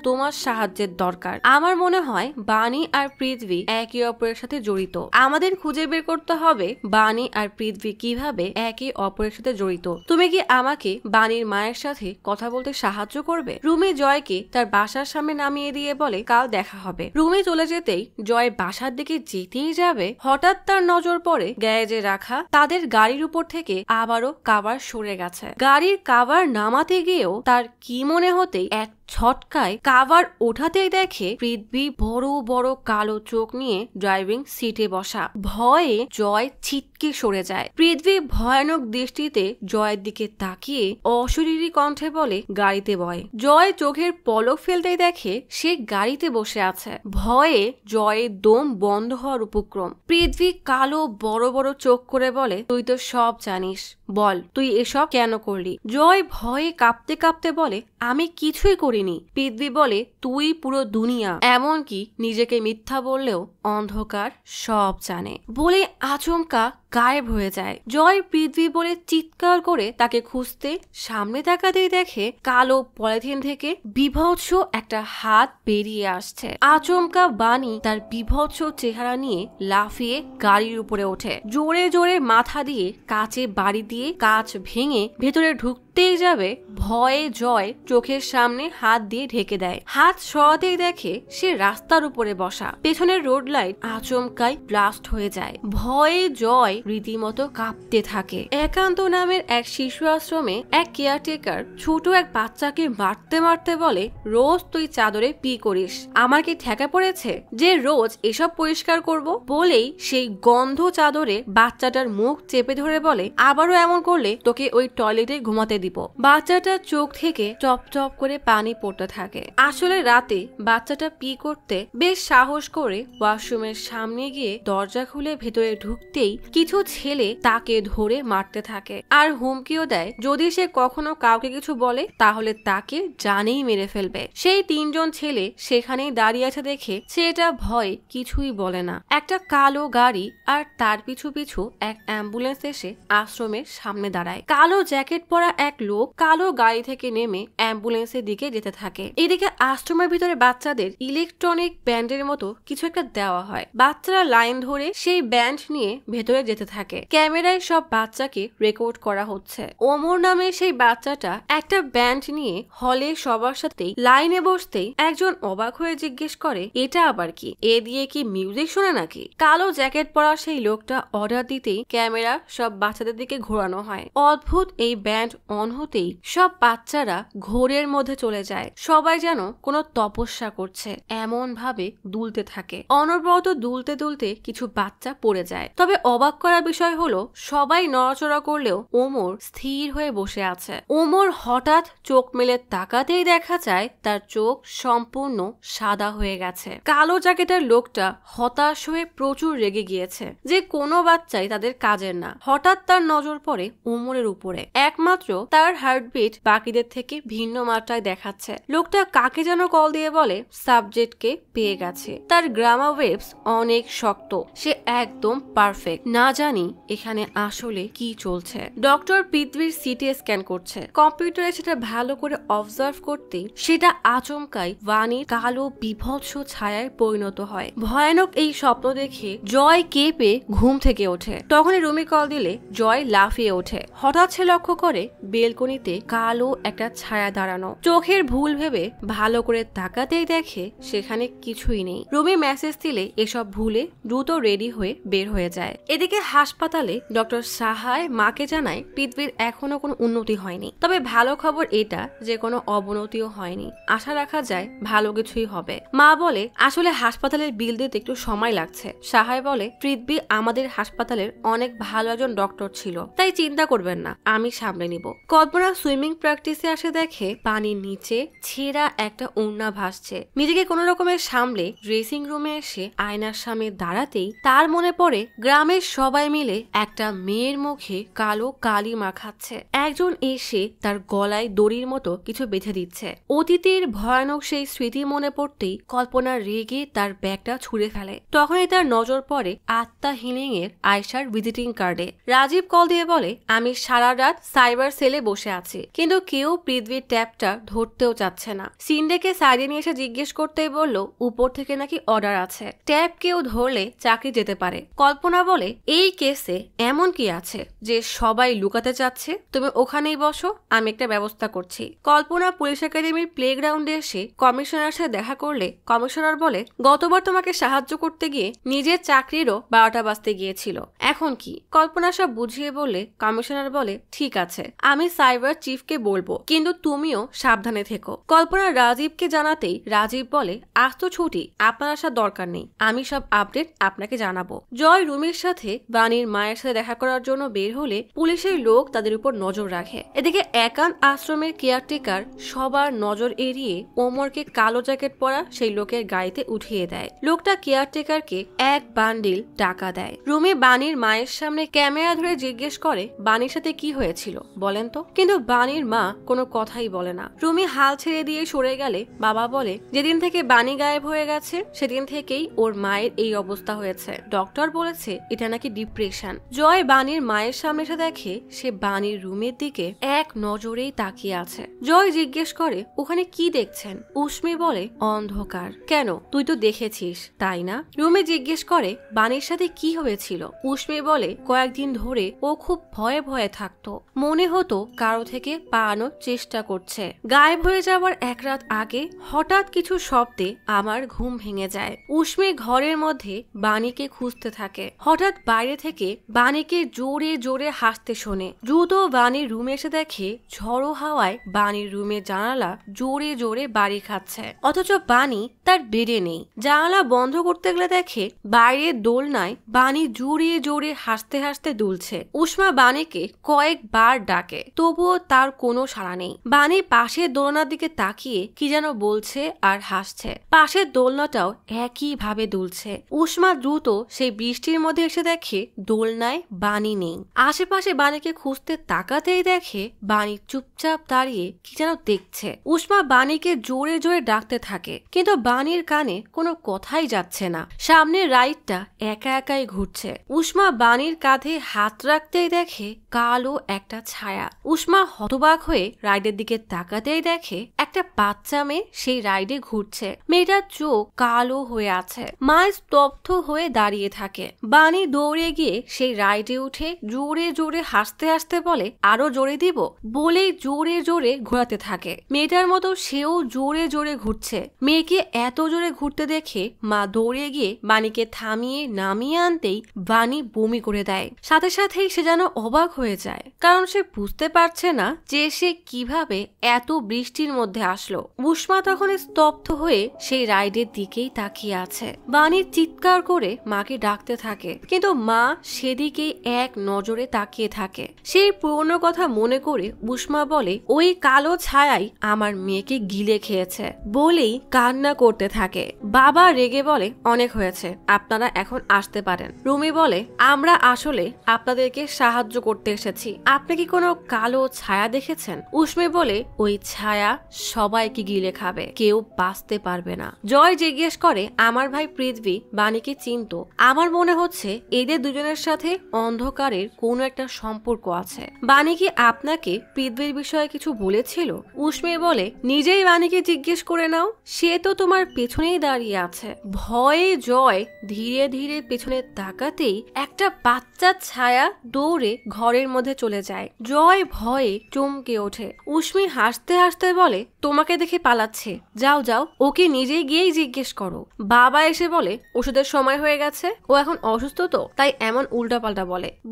তোমার সাহায্যের দরকার। আমার মনে হয় বানি আর পৃথ্বী একে অপরের সাথে জড়িত। আমাদের খুঁজে বের করতে হবে বানি আর পৃথ্বী কিভাবে একে অপরের সাথে জড়িত। তুমি কি আমাকে বানির মায়ের সাথে কথা বলতে সাহায্য করবে? রুমি জয়কে তার বাসার সামনে নামিয়ে দিয়ে বলে, কাল দেখা হবে। রুমি চলে যেতেই জয় বাসার দিকে যেতেই যাবে, হঠাৎ তার নজর পড়ে গ্যারেজে রাখা তাদের গাড়ির উপর থেকে আবারও কাভার সরে গেছে। গাড়ির কাভার নামাতে গিয়েও তার কি মনে হতেই এক ছটকায় কাভার ওঠাতেই দেখে পৃথ্বী বড় বড় কালো চোখ নিয়ে ড্রাইভিং সিটে বসা। ভয়ে জয় ছিটকে সরে যায়। পৃথ্বী ভয়ানক দৃষ্টিতে জয়ের দিকে তাকিয়ে অশরীরী কণ্ঠে বলে, গাড়িতে বয়। জয় চোখের পলক ফেলতেই দেখে সে গাড়িতে বসে আছে। ভয়ে জয়ের দম বন্ধ হওয়ার উপক্রম। পৃথ্বী কালো বড় বড় চোখ করে বলে, তুই তো সব জানিস, বল তুই এসব কেন করলি? জয় ভয়ে কাঁপতে কাঁপতে বলে, আমি কিছুই করিনি। পৃথ্বী বলে, তুই পুরো দুনিয়া, এমনকি নিজেকে মিথ্যা বললেও অন্ধকার সব জানে বলে আচমকা গায়েব হয়ে যায়। জয় পৃথ্বী বলে চিৎকার করে তাকে খুঁজতে সামনে তাকাতেই দেখে কালো পলিথিন থেকে বিভৎস একটা হাত বেরিয়ে আসছে। আচমকা বানি তার বিভৎস চেহারা নিয়ে লাফিয়ে গাড়ির উপরে ওঠে। জোরে জোরে মাথা দিয়ে কাঁচে বাড়ি দিয়ে কাঁচ ভেঙে ভেতরে ঢুকতেই যাবে, ভয়ে জয় চোখের সামনে হাত দিয়ে ঢেকে দেয়। হাত সরাতেই দেখে সে রাস্তার উপরে বসা। পেছনের রোড লাইট আচমকাই ব্লাস্ট হয়ে যায়। ভয়ে জয় রীতিমতো কাঁপতে থাকে। একান্ত নামের এক শিশু আশ্রমে এক কেয়ারটেকার ছোট এক বাচ্চাকে মারতে মারতে বলে, রোজ তুই চাদরে পি করিস, আমার কি ঠেকা পড়েছে যে রোজ এসব পরিষ্কার করব? বলেই সেই গন্ধ চাদরে বাচ্চাটার মুখ চেপে ধরে বলে, আবারও এমন করলে তোকে ওই টয়লেটে ঘুমাতে দিব। বাচ্চাটার চোখ থেকে টপ টপ করে পানি পড়তে থাকে। আসলে রাতে বাচ্চাটা পি করতে বেশ সাহস করে ওয়াশরুমের সামনে গিয়ে দরজা খুলে ভেতরে ঢুকতেই কিছু ছেলে তাকে ধরে মারতে থাকে আর হুমকিও দেয়, যদি সে কখনো কাউকে কিছু বলে তাহলে তাকে জানেই মেরে ফেলবে। সেই 3 জন ছেলে সেখানেই দাঁড়িয়ে আছে দেখে ছেলেটা ভয় কিছুই বলে না। একটা কালো গাড়ি আর তার পিছু পিছু এক অ্যাম্বুলেন্স এসে আশ্রমের সামনে দাঁড়ায়। কালো জ্যাকেট পরা এক লোক কালো গাড়ি থেকে নেমে অ্যাম্বুলেন্সের দিকে যেতে থাকে। এদিকে আশ্রমের ভিতরে বাচ্চাদের ইলেকট্রনিক ব্যান্ডের মতো কিছু একটা দেওয়া হয়। বাচ্চারা লাইন ধরে সেই ব্যান্ড নিয়ে ভেতরে যেতে থাকে। ক্যামেরায় সব বাচ্চাকে রেকর্ড করা হচ্ছে। ওমর নামে সেই বাচ্চাটা একটা ব্যান্ড নিয়ে হলে সবার সাথেই লাইনে বসতেই একজন অবাক হয়ে জিজ্ঞেস করে, এটা আবার কি? এ দিয়ে কি মিউজিক শোনে নাকি? কালো জ্যাকেট পরা সেই লোকটা অর্ডার দিতেই ক্যামেরা সব বাচ্চাদের দিকে ঘোরানো হয়। অদ্ভুত এই ব্যান্ড অন হতেই সব বাচ্চারা ঘোরের মধ্যে চলে যায়। সবাই যেন কোনো তপস্যা করছে এমন ভাবে দুলতে থাকে। অনবরত দুলতে দুলতে কিছু বাচ্চা পড়ে যায়। তবে অবাক করার বিষয় হলো সবাই নড়াচড়া করলেও ওমর স্থির হয়ে বসে আছে। ওমর হঠাৎ চোখ মেলে তাকাতেই দেখা যায় তার চোখ সম্পূর্ণ সাদা হয়ে গেছে। কালো জ্যাকেটের লোকটা হতাশ হয়ে প্রচুর রেগে গিয়েছে যে কোনো বাচ্চাই তাদের কাজের না। হঠাৎ তার নজর পড়ে ওমরের উপরে। একমাত্র তার হার্টবিট বাকিদের থেকে ভিন্ন মাত্রায় দেখাচ্ছে। লোকটা কাকে যেন কল দিয়ে বলে সাবজেক্টকে পেয়ে গেছে। তার গ্রামা ওয়েভস অনেক শক্ত, সে একদম পারফেক্ট। না জানি এখানে আসলে কি চলছে। ডক্টর পৃথ্বীর সিটি স্ক্যান করছে, কম্পিউটারে সেটা ভালো করে অবজার্ভ করতে সেটা আচমকাই বাণীর কালো বিভৎস ছায়ায় পরিণত হয়। ভয়ানক এই স্বপ্ন দেখে জয় কেঁপে ঘুম থেকে ওঠে। তখনই রুমি কল দিলে জয় লাফিয়ে ওঠে। হঠাৎ সে লক্ষ্য করে বেলকনিতে কালো একটা ছায়া দাঁড়ানো। চোখের ভুল ভেবে ভালো করে তাকাতেই দেখে সেখানে কিছুই নেই। রুমি মেসেজ দিলে এসব ভুলে দ্রুত রেডি হয়ে বের হয়ে যায়। এদিকে হাসপাতালে ডক্টর সাহায় মাকে জানায় পৃথ্বীর এখনো কোনো উন্নতি হয়নি, তবে ভালো খবর এটা যে কোনো অবনতিও হয়নি, আশা রাখা যায় ভালো কিছুই হবে। মা বলে আসলে হাসপাতালের বিল দিতে একটু সময় লাগছে। সাহায় বলে পৃথ্বী আমাদের হাসপাতালের অনেক ভালো একজন ডক্টর ছিল, তাই চিন্তা করবেন না, আমি সামলে নিব। কল্পনা সুইমিং প্র্যাকটিসে আসে দেখে পানির নিচে ছেঁড়া একটা ওড়না ভাসছে। নিজেকে কোনো রকমের সামলে ড্রেসিং রুমে এসে আয়নার সামনে দাঁড়াতেই তার মনে পড়ে গ্রামের সবাই মিলে একটা মেয়ের মুখে কালো কালি মাখাচ্ছে। একজন এসে তার গলায় দড়ির মতো কিছু বেঁধে দিচ্ছে। অতীতের ভয়ানক সেই স্মৃতি মনে পড়তেই কল্পনা রেগে তার ব্যাগটা ছুঁড়ে ফেলে। তখনই তার নজর পড়ে আত্মা হিলিং এর আয়শার ভিজিটিং কার্ডে। রাজীব কল দিয়ে বলে আমি সারা রাত সাইবার সেলে বসে আছি, কিন্তু কেউ পৃথ্বীর ট্যাপটা ধরতেও চাচ্ছে না। সিন্ডেকে সাইডে নিয়ে এসে জিজ্ঞেস করতেই বলল উপর থেকে নাকি অর্ডার আছে, ট্যাপ কেউ ধরলে চাকরি যেতে পারে। কল্পনা বলে এই কেসে এমন কি আছে যে সবাই লুকাতে চাচ্ছে, তুমি ওখানেই বসো, আমি একটা ব্যবস্থা করছি। কল্পনা পুলিশ একাডেমির প্লেগ্রাউন্ডে এসে কমিশনার সাথে দেখা করলে কমিশনার বলে গতবার তোমাকে সাহায্য করতে গিয়ে নিজের চাকরিরও 12টা বাজতে গিয়েছিল, এখন কি? কল্পনা সব বুঝিয়ে বলে কমিশনার বলে ঠিক আছে, আমি সাইবার চিফকে বলবো, কিন্তু তুমিও সাবধানে থেকো। কল্পনা রাজীবকে জানাতেই রাজীব বলে আজ তো ছুটি, আপনার আসার দরকার নেই, আমি সব আপডেট আপনাকে জানাবো। জয় রুমির সাথে বাণীর মায়ের সাথে দেখা করার জন্য বের হলে পুলিশের লোক তাদের উপর নজর রাখে। এদিকে একান্ত আশ্রমের কেয়ারটেকার সবার নজর এড়িয়ে ওমরকে কালো জ্যাকেট পরা সেই লোকের গাড়িতে উঠিয়ে দেয়। লোকটা কেয়ারটেকারকে এক বান্ডিল টাকা দেয়। রুমি বাণীর মায়ের সামনে ক্যামেরা ধরে জিজ্ঞেস করে বাণীর সাথে কি হয়েছিল বলেন তো, কিন্তু বাণীর মা কোনো কথাই বলে না। রুমি হাল ছেড়ে দিয়ে সরে গেলে বাবা বলে যেদিন থেকে বাণী গায়েব হয়ে গেছে সেদিন থেকেই ওর মায়ের এই অবস্থা হয়েছে, ডক্টর বলেছে এটা নাকি ডিপ্রেশন। জয় বাণীর মায়ের সামনে এসে দেখে সে বাণীর রুমের দিকে এক নজরেই তাকিয়ে আছে। জয় জিজ্ঞেস করে ওখানে কি দেখছেন? উষ্মি বলে অন্ধকার। কেন, তুই তো দেখেছিস তাই না? রুমি জিজ্ঞেস করে বাণীর সাথে কি হয়েছিল? উষ্মি বলে কয়েকদিন ধরে ও খুব ভয়ে ভয়ে থাকতো, মনে হতো কারো থেকে পালানোর চেষ্টা করছে। গায়েব হয়ে যাওয়ার এক রাত আগে হঠাৎ কিছু শব্দে আমার ঘুম ভেঙে যায়। উষ্মি ঘরের মধ্যে বাণীকে খুঁজতে থাকে। হঠাৎ বাইরে থেকে বাণীকে জোরে জোরে হাসতে শোনে। দ্রুত বাণীর রুমে এসে দেখে ঝড়ো হাওয়ায় বাণীর রুমের জানালা জোরে জোরে বাড়ি খাচ্ছে, অথচ বাণী তার বেডে নেই। জানালা বন্ধ করতে গেলে দেখে বাইরের দোলনায় বাণী জোরে জোরে হাসতে হাসতে দুলছে। উষ্মা বাণীকে কয়েকবার ডাকে, তবুও তার কোনো সাড়া নেই। বাণী পাশের দোলনার দিকে তাকিয়ে কি যেন বলছে আর হাসছে। পাশের দোলনাটাও একই ভাবে দুলছে। উষ্মা দ্রুত সেই বৃষ্টির মধ্যে এসে দেখে দোলনায় বাণী নেই। আশেপাশে বাণীকে খুঁজতে তাকাতেই দেখে বাণী চুপচাপ দাঁড়িয়ে কি যেন দেখছে। উষ্মা বাণীকে জোরে জোরে ডাকতে থাকে, কিন্তু বাণীর কানে কোনো কথাই যাচ্ছে না। সামনের রাইডটা একা একাই ঘুরছে। উষ্মা বাণীর কাঁধে হাত রাখতেই দেখে কালো একটা ছায়া। উষ্মা হতবাক হয়ে রাইডের দিকে তাকাতেই দেখে একটা বাচ্চা মেয়ে সেই রাইডে ঘুরছে। মেয়েটার চোখ কালো হয়ে আছে। মা স্তব্ধ হয়ে দাঁড়িয়ে থাকে। বাণী দৌড়ে গিয়ে সেই রাইডে উঠে জোরে জোরে হাসতে হাসতে বলে আরো জোরে দিব, বলেই জোরে জোরে ঘোরাতে থাকে। মেয়েটার মতো সেও জোরে জোরে ঘুরছে। মেয়েকে এত জোরে ঘুরতে দেখে মা দৌড়ে গিয়ে বাণীকে থামিয়ে নামিয়ে আনতেই বাণী বমি করে দেয়। সাথে সাথেই সে যেন অবাক হয়ে যায়, কারণ সে বুঝতে পারছে না যে সে কিভাবে এত বৃষ্টির মধ্যে আসলো। উষ্মা তখন স্তব্ধ হয়ে সেই রাইডের দিকেই তাকিয়ে আছে। বাণী চিৎকার করে মাকে ডাকতে থাকে, কিন্তু মা সেদিকেই এক নজরে তাকিয়ে থাকে। সেই পুরনো কথা মনে করে উষ্মা বলে ওই কালো ছায়াই আমার মেয়েকে গিলে খেয়েছে, বলেই কান্না করতে থাকে। বাবা রেগে বলে অনেক হয়েছে, আপনারা এখন আসতে পারেন। রুমি বলে আমরা আসলে আপনাদেরকে সাহায্য করতে এসেছি, আপনি কি কোনো কালো ছায়া দেখেছেন? উষ্মি বলে ওই ছায়া সবাইকে গিলে খাবে, কেউ বাঁচতে পারবে না। জয় জিজ্ঞেস করে আমার ভাই পৃথ্বী বাণীকে চিনতো? আমার মনে হচ্ছে এদের দুজনের সাথে অন্ধকারের কোনো একটা সম্পর্ক আছে। বাণী কি আপনাকে পৃথ্বীর বিষয়ে কিছু বলেছিল? উষ্মি বলে, নিজেই বাণীকে জিজ্ঞেস করে নাও, সে তো তোমার পেছনেই দাঁড়িয়ে আছে। ভয়ে জয় ধীরে ধীরে পেছনে তাকাতেই একটা বাচ্চার ছায়া দৌড়ে ঘরের মধ্যে চলে যায়। জয় ভয়ে চমকে ওঠে। উষ্মি হাসতে হাসতে বলে, তোমাকে দেখে পালাচ্ছে, যাও যাও, ওকে নিজেই গিয়েই জিজ্ঞেস করো। বাবা এসে বলে, ওষুধের সময় হয়ে গেছে, ও এখন অসুস্থ তো তাই এমন উল্টাপাল্টা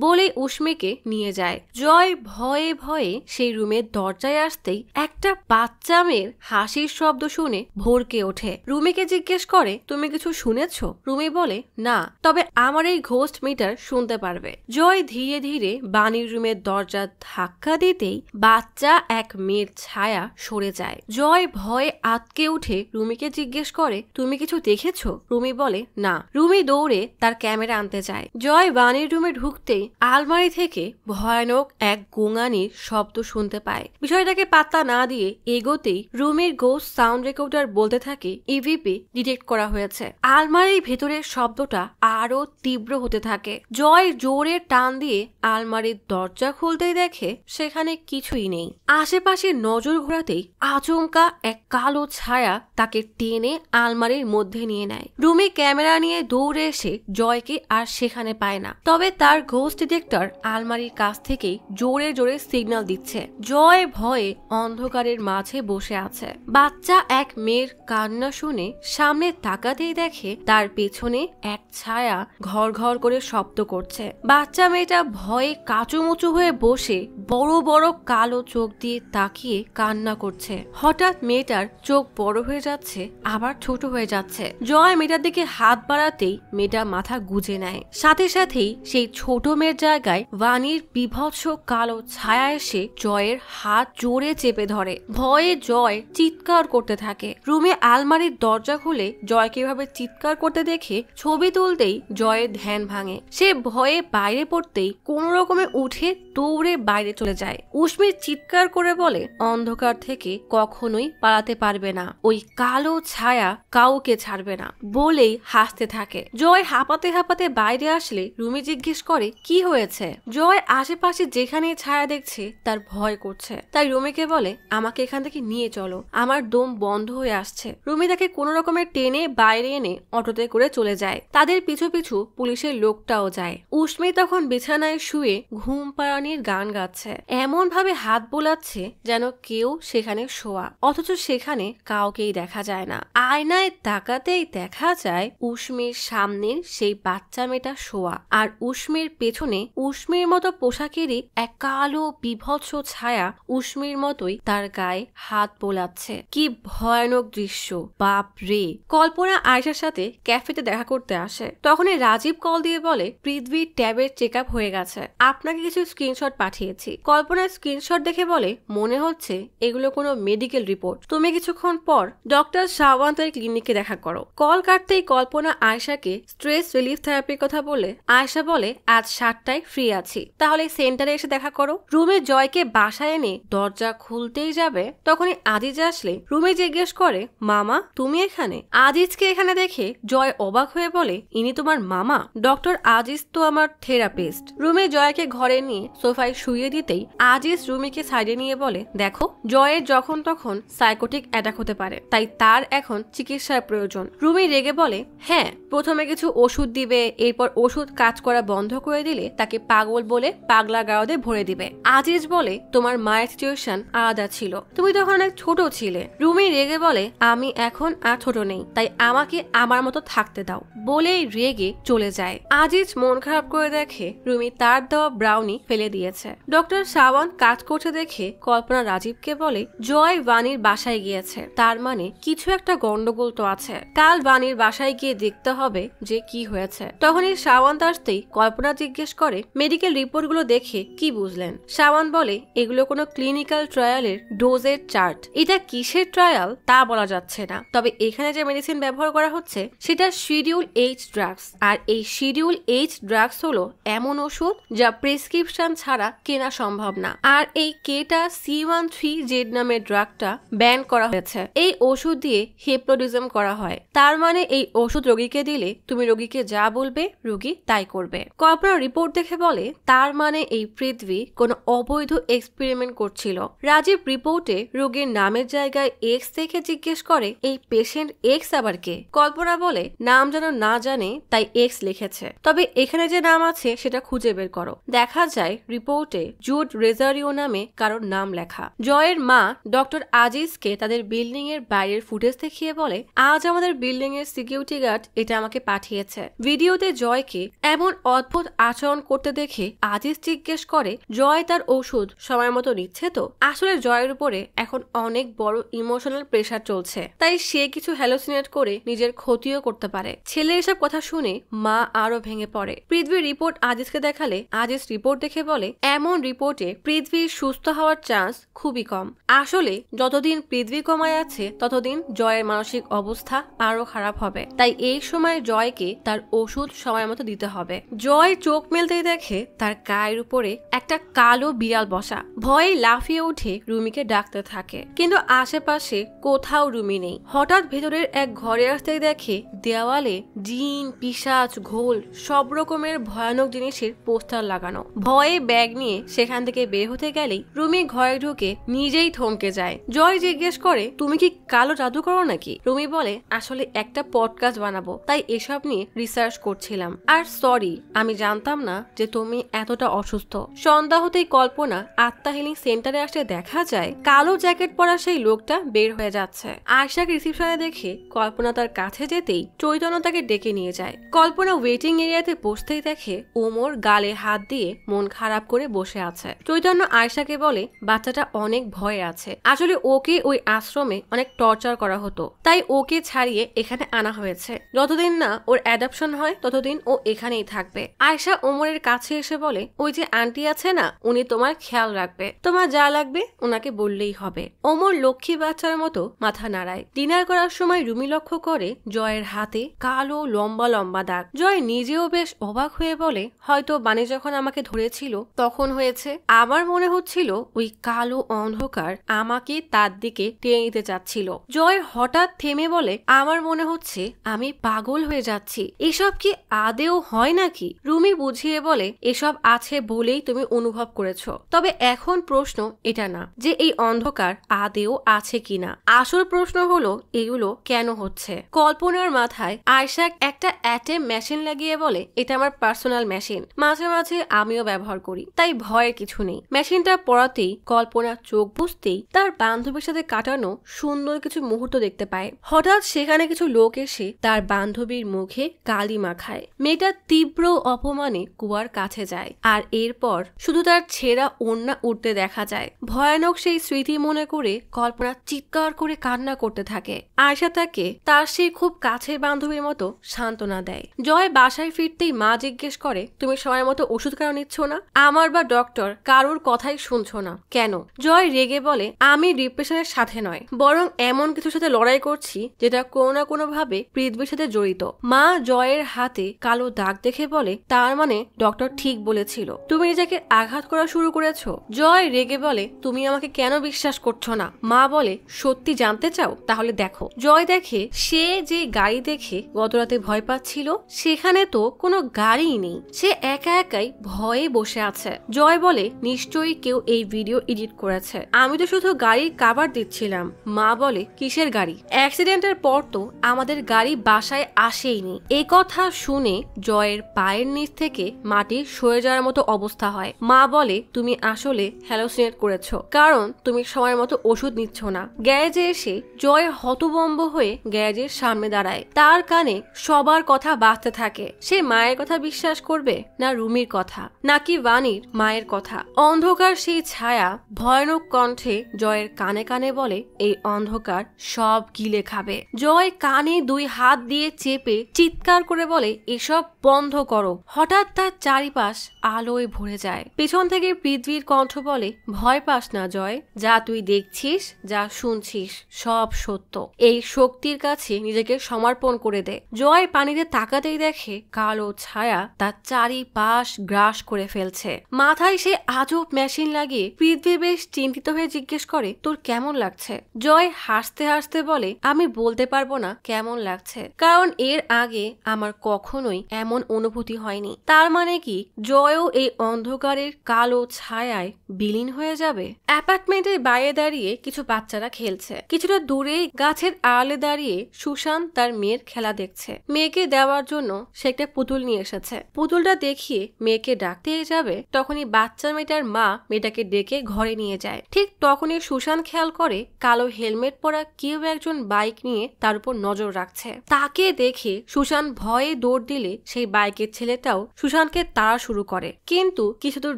বলেই উষ্মিকে নিয়ে যায়। জয় ভয়ে ভয়ে সেই রুমের দরজায় আসতেই একটা বাচ্চা মেয়ের হাসির শব্দ শুনে ভরকে ওঠে। রুমিকে জিজ্ঞেস করে, তুমি কিছু শুনেছ? রুমি বলে, না, তবে আমার এই ঘোস্ট মিটার শুনতে পারবে। জয় ধীরে ধীরে বাণীর রুমের দরজা ধাক্কা দিতেই বাচ্চা এক মেয়ের ছায়া সরে যায়। জয় ভয়ে আটকে উঠে রুমিকে জিজ্ঞেস করে, তুমি কিছু দেখেছো? রুমি বলে, না। রুমি দৌড়ে তার ক্যামেরা আনতে যায়। জয় বাণীর রুমে ঢুকতেই আলমারি থেকে ভয়ানক এক গোঙানির শব্দ শুনতে পায়। বিষয়টাকে পাত্তা না দিয়ে এগোতেই রুমির গোস্ট সাউন্ড রেকর্ডার বলতে থাকে, ইভিপি ডিটেক্ট করা হয়েছে। আলমারির ভেতরের শব্দটা আরো তীব্র হতে থাকে। জয় জোরে টান দিয়ে আলমারির দরজা খুলতেই দেখে সেখানে কিছুই নেই। আশেপাশে নজর ঘোরাতেই আচমকা এক কালো ছায়া তাকে টেনে আলমারির মধ্যে নিয়ে নেয়। রুমি ক্যামেরা নিয়ে দৌড়ে এসে জয়কে আর সেখানে পায় না, তবে তার ঘোস্ট ডিটেক্টর আলমারির কাছ থেকেই জোরে জোরে সিগন্যাল দিচ্ছে। জয় ভয়ে অন্ধকারের মাঝে বসে আছে। বাচ্চা এক মেয়ের কান্না শুনে সামনে তাকাতেই দেখে তার পেছনে এক ছায়া ঘর ঘর করে শব্দ করছে। বাচ্চা মেয়েটা ভয়ে কাঁচুমুচু হয়ে বসে বড় বড় কালো চোখ দিয়ে তাকিয়ে কান্না করছে। হঠাৎ মেয়েটার চোখ বড় হয়ে যাচ্ছে, আবার ছোট হয়ে যাচ্ছে। জয় মেয়েটার দিকে হাত বাড়াতেই মেয়েটা মাথা গুজে নেয়। সাথে সাথেই সেই ছোট মেয়ের জায়গায় বাণীর বিভৎস কালো ছায়া এসে জয়ের হাত জোরে চেপে ধরে। ভয়ে জয় চিৎকার করতে থাকে। রুমে আলমারির দরজা খুলে জয়কে এভাবে চিৎকার করতে দেখে ছবি তুলতেই জয়ের ধ্যান ভাঙে। সে ভয়ে বাইরে পড়তেই কোন রকমে উঠে দৌড়ে বাইরে চলে যায়। উষ্মির চিৎকার করে বলে, অন্ধকার থেকে কখনোই পালাতে পারবে না, ওই কালো ছায়া কাউকে ছাড়বে না, বলেই হাসতে থাকে। জয় হাঁপাতে হাঁপাতে বাইরে আসলে রুমি জিজ্ঞেস করে, কি হয়েছে? জয় আশেপাশে যেখানে ছায়া দেখছে তার ভয় করছে, তাই রুমিকে বলে, আমাকে এখান থেকে নিয়ে চলো, আমার দম বন্ধ হয়ে আসছে। রুমি তাকে কোন রকমের টেনে বাইরে এনে অটোতে করে চলে যায়। তাদের পিছু পিছু পুলিশের লোকটাও যায়। উষ্মি তখন বিছানায় শুয়ে ঘুম পাড়ানির গান গাচ্ছে, এমন ভাবে হাত বোলাচ্ছে যেন কেউ সেখানে শোয়া, অথচ সেখানে কাউকেই দেখা যায় না। আয়নায় তাকাতেই দেখা যায় উষ্মির সামনের সেই বাচ্চা মেয়েটা শোয়া, আর উষ্মির পেছনে উষ্মির মতো পোশাকেরই এক কালো বিভৎস ছায়া উষ্মির মতোই তার গায়ে হাত বোলাচ্ছে। কি ভয়ানক দৃশ্য, বাপ রে। কল্পনা আয়েশার সাথে ক্যাফেতে দেখা করতে আসে। তখনই রাজীব কল দিয়ে বলে, পৃথ্বীর ট্যাবের চেক আপ হয়ে গেছে, আপনাকে কিছু স্ক্রিনশট পাঠিয়েছি। কল্পনার স্ক্রিনশট দেখে বলে, মনে হচ্ছে এগুলো কোনো মেডিকেল রিপোর্ট, তুমি কিছুক্ষণ পর ডক্টর সাওয়ান্তের ক্লিনিকে দেখা করো। কল কাটতেই কল্পনা আয়েশাকে স্ট্রেস রিলিফ থেরাপির কথা বলে আয়েশা বলে, আজ 7টায় ফ্রি আছি, তাহলে সেন্টারে এসে দেখা করো। রুমে জয়কে বাসায় এনে দরজা খুলতেই যাবে, তখনই আজিজ আসলে রুমে জিজ্ঞেস করে, মামা তুমি এখানে? আজিজকে এখানে দেখে জয় অবাক হয়ে বলে, ইনি তোমার মামা? ডক্টর আজিজ তো আমার থেরাপিস্ট। রুমে জয়কে ঘরে নিয়ে সোফায় শুইয়ে দিতেই আজিজ রুমিকে সাইডে নিয়ে বলে, দেখো জয়ের যখন তখন সাইকোটিক অ্যাটাক হতে পারে, তাই তার এখন চিকিৎসার প্রয়োজন। রুমি রেগে বলে, হ্যাঁ, প্রথমে কিছু ওষুধ দিবে, এরপর ওষুধ কাজ করা বন্ধ করে দিলে তাকে পাগল বলে পাগলা গারদে ভরে দিবে। আজিজ বলে, তোমার মায়ের সিচুয়েশন আলাদা ছিল, তুমি তখন অনেক ছোট ছিলে। রুমি রেগে বলে, আমি এখন আর ছোট নেই, তাই আমাকে আমার মতো থাকতে দাও, বলেই রেগে চলে যায়। আজিজ মন খারাপ করে দেখে রুমি তার দেওয়া ব্রাউনি ফেলে দিয়েছে। ডক্টর সাওয়ান্ত কাজ করতে দেখে কল্পনা রাজীবকে বলে, জয় বাণীর বাসায় গিয়েছে, তার মানে কিছু একটা গন্ডগোল তো আছে, কাল বাণীর বাসায় গিয়ে দেখতে হবে যে কি হয়েছে। তখনই সাওয়ান্ত আসতেই কল্পনা জিজ্ঞেস করে, মেডিকেল রিপোর্ট গুলো দেখে কি বুঝলেন? সাওয়ান্ত বলে, এগুলো কোনো ক্লিনিক্যাল ট্রায়ালের ডোজের চার্ট, এটা কিসের ট্রায়াল তা বলা যাচ্ছে না, তবে এখানে যে মেডিসিন ব্যবহার করা হচ্ছে সেটা শিডিউল এইচ ড্রাগস, আর এই শিডিউল এইচ ড্রাগস হলো এমন ওষুধ যা প্রেসক্রিপশন ছাড়া কেনা সম্ভব না, আর এই কেটা C13Z নামের ড্রাগটা ব্যান করা হয়েছে। এই ওষুধ দিয়ে হিপনোটিজম করা হয়, তার মানে এই ওষুধ রোগীকে দিলে তুমি রোগীকে যা বলবে রোগী তাই করবে। কল্পনা রিপোর্ট দেখে বলে তার মানে এই পৃথিবী কোনো অবৈধ এক্সপেরিমেন্ট করছিল। রাজীব রিপোর্টে রোগীর নামের জায়গায় এক্স দেখে জিজ্ঞেস করে এই পেশেন্ট এক্স আবার কে? কল্পনা বলে নাম যেন না জানে তাই এক্স লিখেছে, তবে এখানে যে নাম আছে সেটা খুঁজে বের করো। দেখা যায় রিপোর্টে জুড রেজারিও নামে কারোর নাম লেখা। জয়ের মা ডক্টর আজিজকে তাদের বিল্ডিং এর বাইরের ফুটেজ দেখিয়ে বলে আজ আমাদের বিল্ডিং এর সিকিউরিটি গার্ড এটা আমাকে পাঠিয়েছে। ভিডিওতে জয়কে এমন অদ্ভুত আচরণ করতে দেখে আজিজ জিজ্ঞেস করে জয় তার ওষুধ সময় মতো নিচ্ছে তো? আসলে জয়ের উপরে এখন অনেক বড় ইমোশনাল প্রেসার চলছে, তাই সে কিছু হ্যালোসিনেট করে নিজের ক্ষতিও করতে পারে। ছেলে এসব কথা শুনে মা আরো ভেঙে পড়ে। পৃথ্বীর রিপোর্ট আজিজকে দেখালে আজিজ রিপোর্ট দেখে বলে এমন রিপোর্টে পৃথ্বীর সুস্থ হওয়ার চান্স খুবই কম। আসলে যতদিন পৃথ্বী কমায় আছে ততদিন জয়ের মানসিক অবস্থা আরো খারাপ হবে, তাই এই সময় জয়কে তার ওষুধ সময় মতো দিতে হবে। জয় চোখ মেলতেই দেখে তার গায়ের উপরে একটা কালো বিড়াল বসা। ভয়ে লাফিয়ে উঠে রুমিকে ডাকতে থাকে, কিন্তু আশেপাশে কোথাও রুমি নেই। হঠাৎ ভেতরের এক ঘরে আসতেই দেখে দেওয়ালে জিন, পিশাচ, ঘোল সব রকমের ভয়ানক জিনিসের পোস্টার লাগানো। ভয়ে ব্যাগ নিয়ে সেখান থেকে বের হতে গেলেই রুমি ঘরে ঢুকে নিজেই থমকে যায়। জয় জিজ্ঞেস করে তুমি কি কালো জাদু করো নাকি? রুমি বলে আসলে একটা পডকাস্ট বানাবো তাই এসব নিয়ে রিসার্চ করছিলাম। আর সরি, আমি জানতাম না যে তুমি এতটা অসুস্থ। সন্ধ্যা হতেই কল্পনা আত্মা হিলিং সেন্টারে আসে দেখা যায় কালো জ্যাকেট পরা সেই লোকটা বের হয়ে যাচ্ছে। আয়শাকে রিসিপশনে দেখে কল্পনা তার কাছে যেতেই চৈতন্য তাকে ডেকে নিয়ে যায়। কল্পনা ওয়েটিং এরিয়াতে বসতেই দেখে ওমর গালে হাত দিয়ে মন খারাপ করে বসে আছে। চৈতন্য আয়শাকে বলে বাচ্চাটা অনেক ভয়ে আছে, আসলে ওকে ওই আশ্রমে অনেক টর্চার করা হতো তাই ওকে ছাড়িয়ে এখানে আনা হয়েছে। যতদিন না ওর অ্যাডাপশন হয় ততদিন ও এখানেই থাকবে। আয়শা ওমরের কাছে এসে বলে ওই যে আন্টি আছে না, উনি তোমার খেয়াল রাখবে, তোমার যা লাগবে ওনাকে বললেই হবে। ওমর লক্ষ্মী বাচ্চার মতো মাথা নাড়ায়। ডিনার করার সময় রুমি লক্ষ্য করে জয়ের হাতে কালো লম্বা লম্বা দাগ। জয় নিজেও বেশ অবাক হয়ে বলে হয়তো বানি যখন আমাকে ধরেছিল তখন হয়েছে। আমার মনে হচ্ছিল ওই কালো অন্ধকার আমাকে তার দিকে টেনে নিতে চাচ্ছিল। জয় হঠাৎ থেমে বলে আমার মনে হচ্ছে আমি পাগল হয়ে যাচ্ছি, এসব কি আদেও হয় নাকি? রুমি বুঝিয়ে বলে এসব আছে বলেই তুমি অনুভব করেছো, তবে এখন প্রশ্ন এটা না যে এই অন্ধকার আদেও আছে কিনা, আসল প্রশ্ন হলো এগুলো কেন হচ্ছে। কল্পনার মাথায় আয়শা একটা অ্যাটেম মেশিন লাগিয়ে বলে এটা আমার পার্সোনাল মেশিন, মাঝে মাঝে আমিও ব্যবহার করি, তাই ভয়ের কিছু নেই। মেশিনটা পড়াতেই কল্পনা চোখ বুঝতেই তার বান্ধবীর সাথে কাটানো সুন্দর কিছু মুহূর্ত দেখতে পায়। হঠাৎ সেখানে কিছু লোক এসে তার বান্ধবীর মুখে কালি মাখায়। মেয়েটা তীব্র অপমানে কুয়ার কাছে যায়, আর এরপর শুধু তার ছেঁড়া ওড়না উঠতে দেখা যায়। ভয়ানক সেই স্মৃতি মনে করে কল্পনা চিৎকার করে কান্না করতে থাকে। আয়শা তাকে তার সেই খুব কাছের বান্ধবীর মতো সান্ত্বনা দেয়। জয় বাসায় ফিরতেই মা জিজ্ঞেস করে তুমি সময় মতো ওষুধ কেন নিচ্ছ না? আমার বা ডক্টর কারোর কথাই শুনছো না কেন? জয় রেগে বলে আমি ডিপ্রেশনের সাথে নয়, বরং এমন কিছুর সাথে লড়াই করছি যেটা কোনো না কোনো ভাবে পৃথিবীর সাথে জড়িত। মা জয়ের হাতে কালো দাগ দেখে বলে তার মানে ডক্টর ঠিক বলেছিল, তুমি নিজেকে আঘাত করা শুরু করেছো। জয় রেগে বলে তুমি আমাকে কেন বিশ্বাস করছো না? মা বলে সত্যি জানতে চাও? তাহলে দেখো। জয় দেখে সে যে গাড়ি দেখে গতরাতে ভয় পাচ্ছিল সেখানে তো কোনো গাড়িই নেই, সে একা একাই ভয়ে বসে আছে। জয় বলে নিশ্চয়ই কেউ এই ভিডিও এডিট করেছে, আমি তো শুধু গাড়ির কাভার দিচ্ছিলাম। মা বলে কিসের গাড়ি? অ্যাক্সিডেন্টের পর তো আমাদের গাড়ি বাসায় আসেইনি। এই কথা শুনে জয়ের পায়ের নিচ থেকে মাটি সরে যাওয়ার মতো অবস্থা হয়। মা বলে তুমি আসলে হ্যালোসিনেট করেছো, কারণ তুমি সময় মতো ওষুধ নিচ্ছ না। গ্যারেজে এসে জয় হতভম্ব হয়ে গ্যারেজের সামনে দাঁড়ায়। তার কানে সবার কথা বাজতে থাকে। সে মায়ের কথা বিশ্বাস করবে না রুমির কথা, নাকি বানির মায়ের কথা? অন্ধকার সেই ছায়া ভয়ানক কণ্ঠে জয়ের কানে কানে বলে এই অন্ধকার সব গিলে খাবে। জয় কানে দুই হাত দিয়ে চেপে চিৎকার করে বলে এসব বন্ধ করো। হঠাৎ তার চারিপাশ আলোয় ভরে যায়। পেছন থেকে পৃথ্বীর কণ্ঠ বলে ভয় পাস না জয়, যা তুই দেখছিস যা শুনছিস সব সত্য। এই শক্তির কাছে নিজেকে সমর্পণ করে দে। জয় পানিতে তাকাতেই দেখে কালো ছায়া তার চারিপাশ গ্রাস করে ফেলছে। মাথায় সে আজব মেশিন লাগিয়ে পৃথ্বী বেশ চিন্তিত হয়ে জিজ্ঞেস করে তোর কেমন লাগছে? জয় হাসতে হাসতে বলে আমি বলতে পারবো না কেমন লাগছে, কারণ এর আগে আমার কখনোই এমন এমন অনুভূতি হয়নি। তার মানে কি জয়ও এই অন্ধকারের কালো ছায়ায় বিলীন হয়ে যাবে? অ্যাপার্টমেন্টের বাইরে দাঁড়িয়ে কিছু বাচ্চারা খেলছে। কিছুটা দূরে গাছের আড়ালে দাঁড়িয়ে সুশান্ত তার মেয়ের খেলা দেখছে। মেয়েকে দেওয়ার জন্য সে একটা পুতুল নিয়ে এসেছে। পুতুলটা দেখিয়ে মেয়েকে ডাকতে যাবে, তখনই বাচ্চা মেয়েটার মা মেয়েটাকে ডেকে ঘরে নিয়ে যায়। ঠিক তখনই সুশান্ত খেয়াল করে কালো হেলমেট পরা কেউ একজন বাইক নিয়ে তার উপর নজর রাখছে। তাকে দেখে সুশান্ত ভয়ে দৌড় দিলে সেই বাইকের ছেলেটাও সুশান্তকে তাড়া শুরু করে। কিন্তু কিছু দূর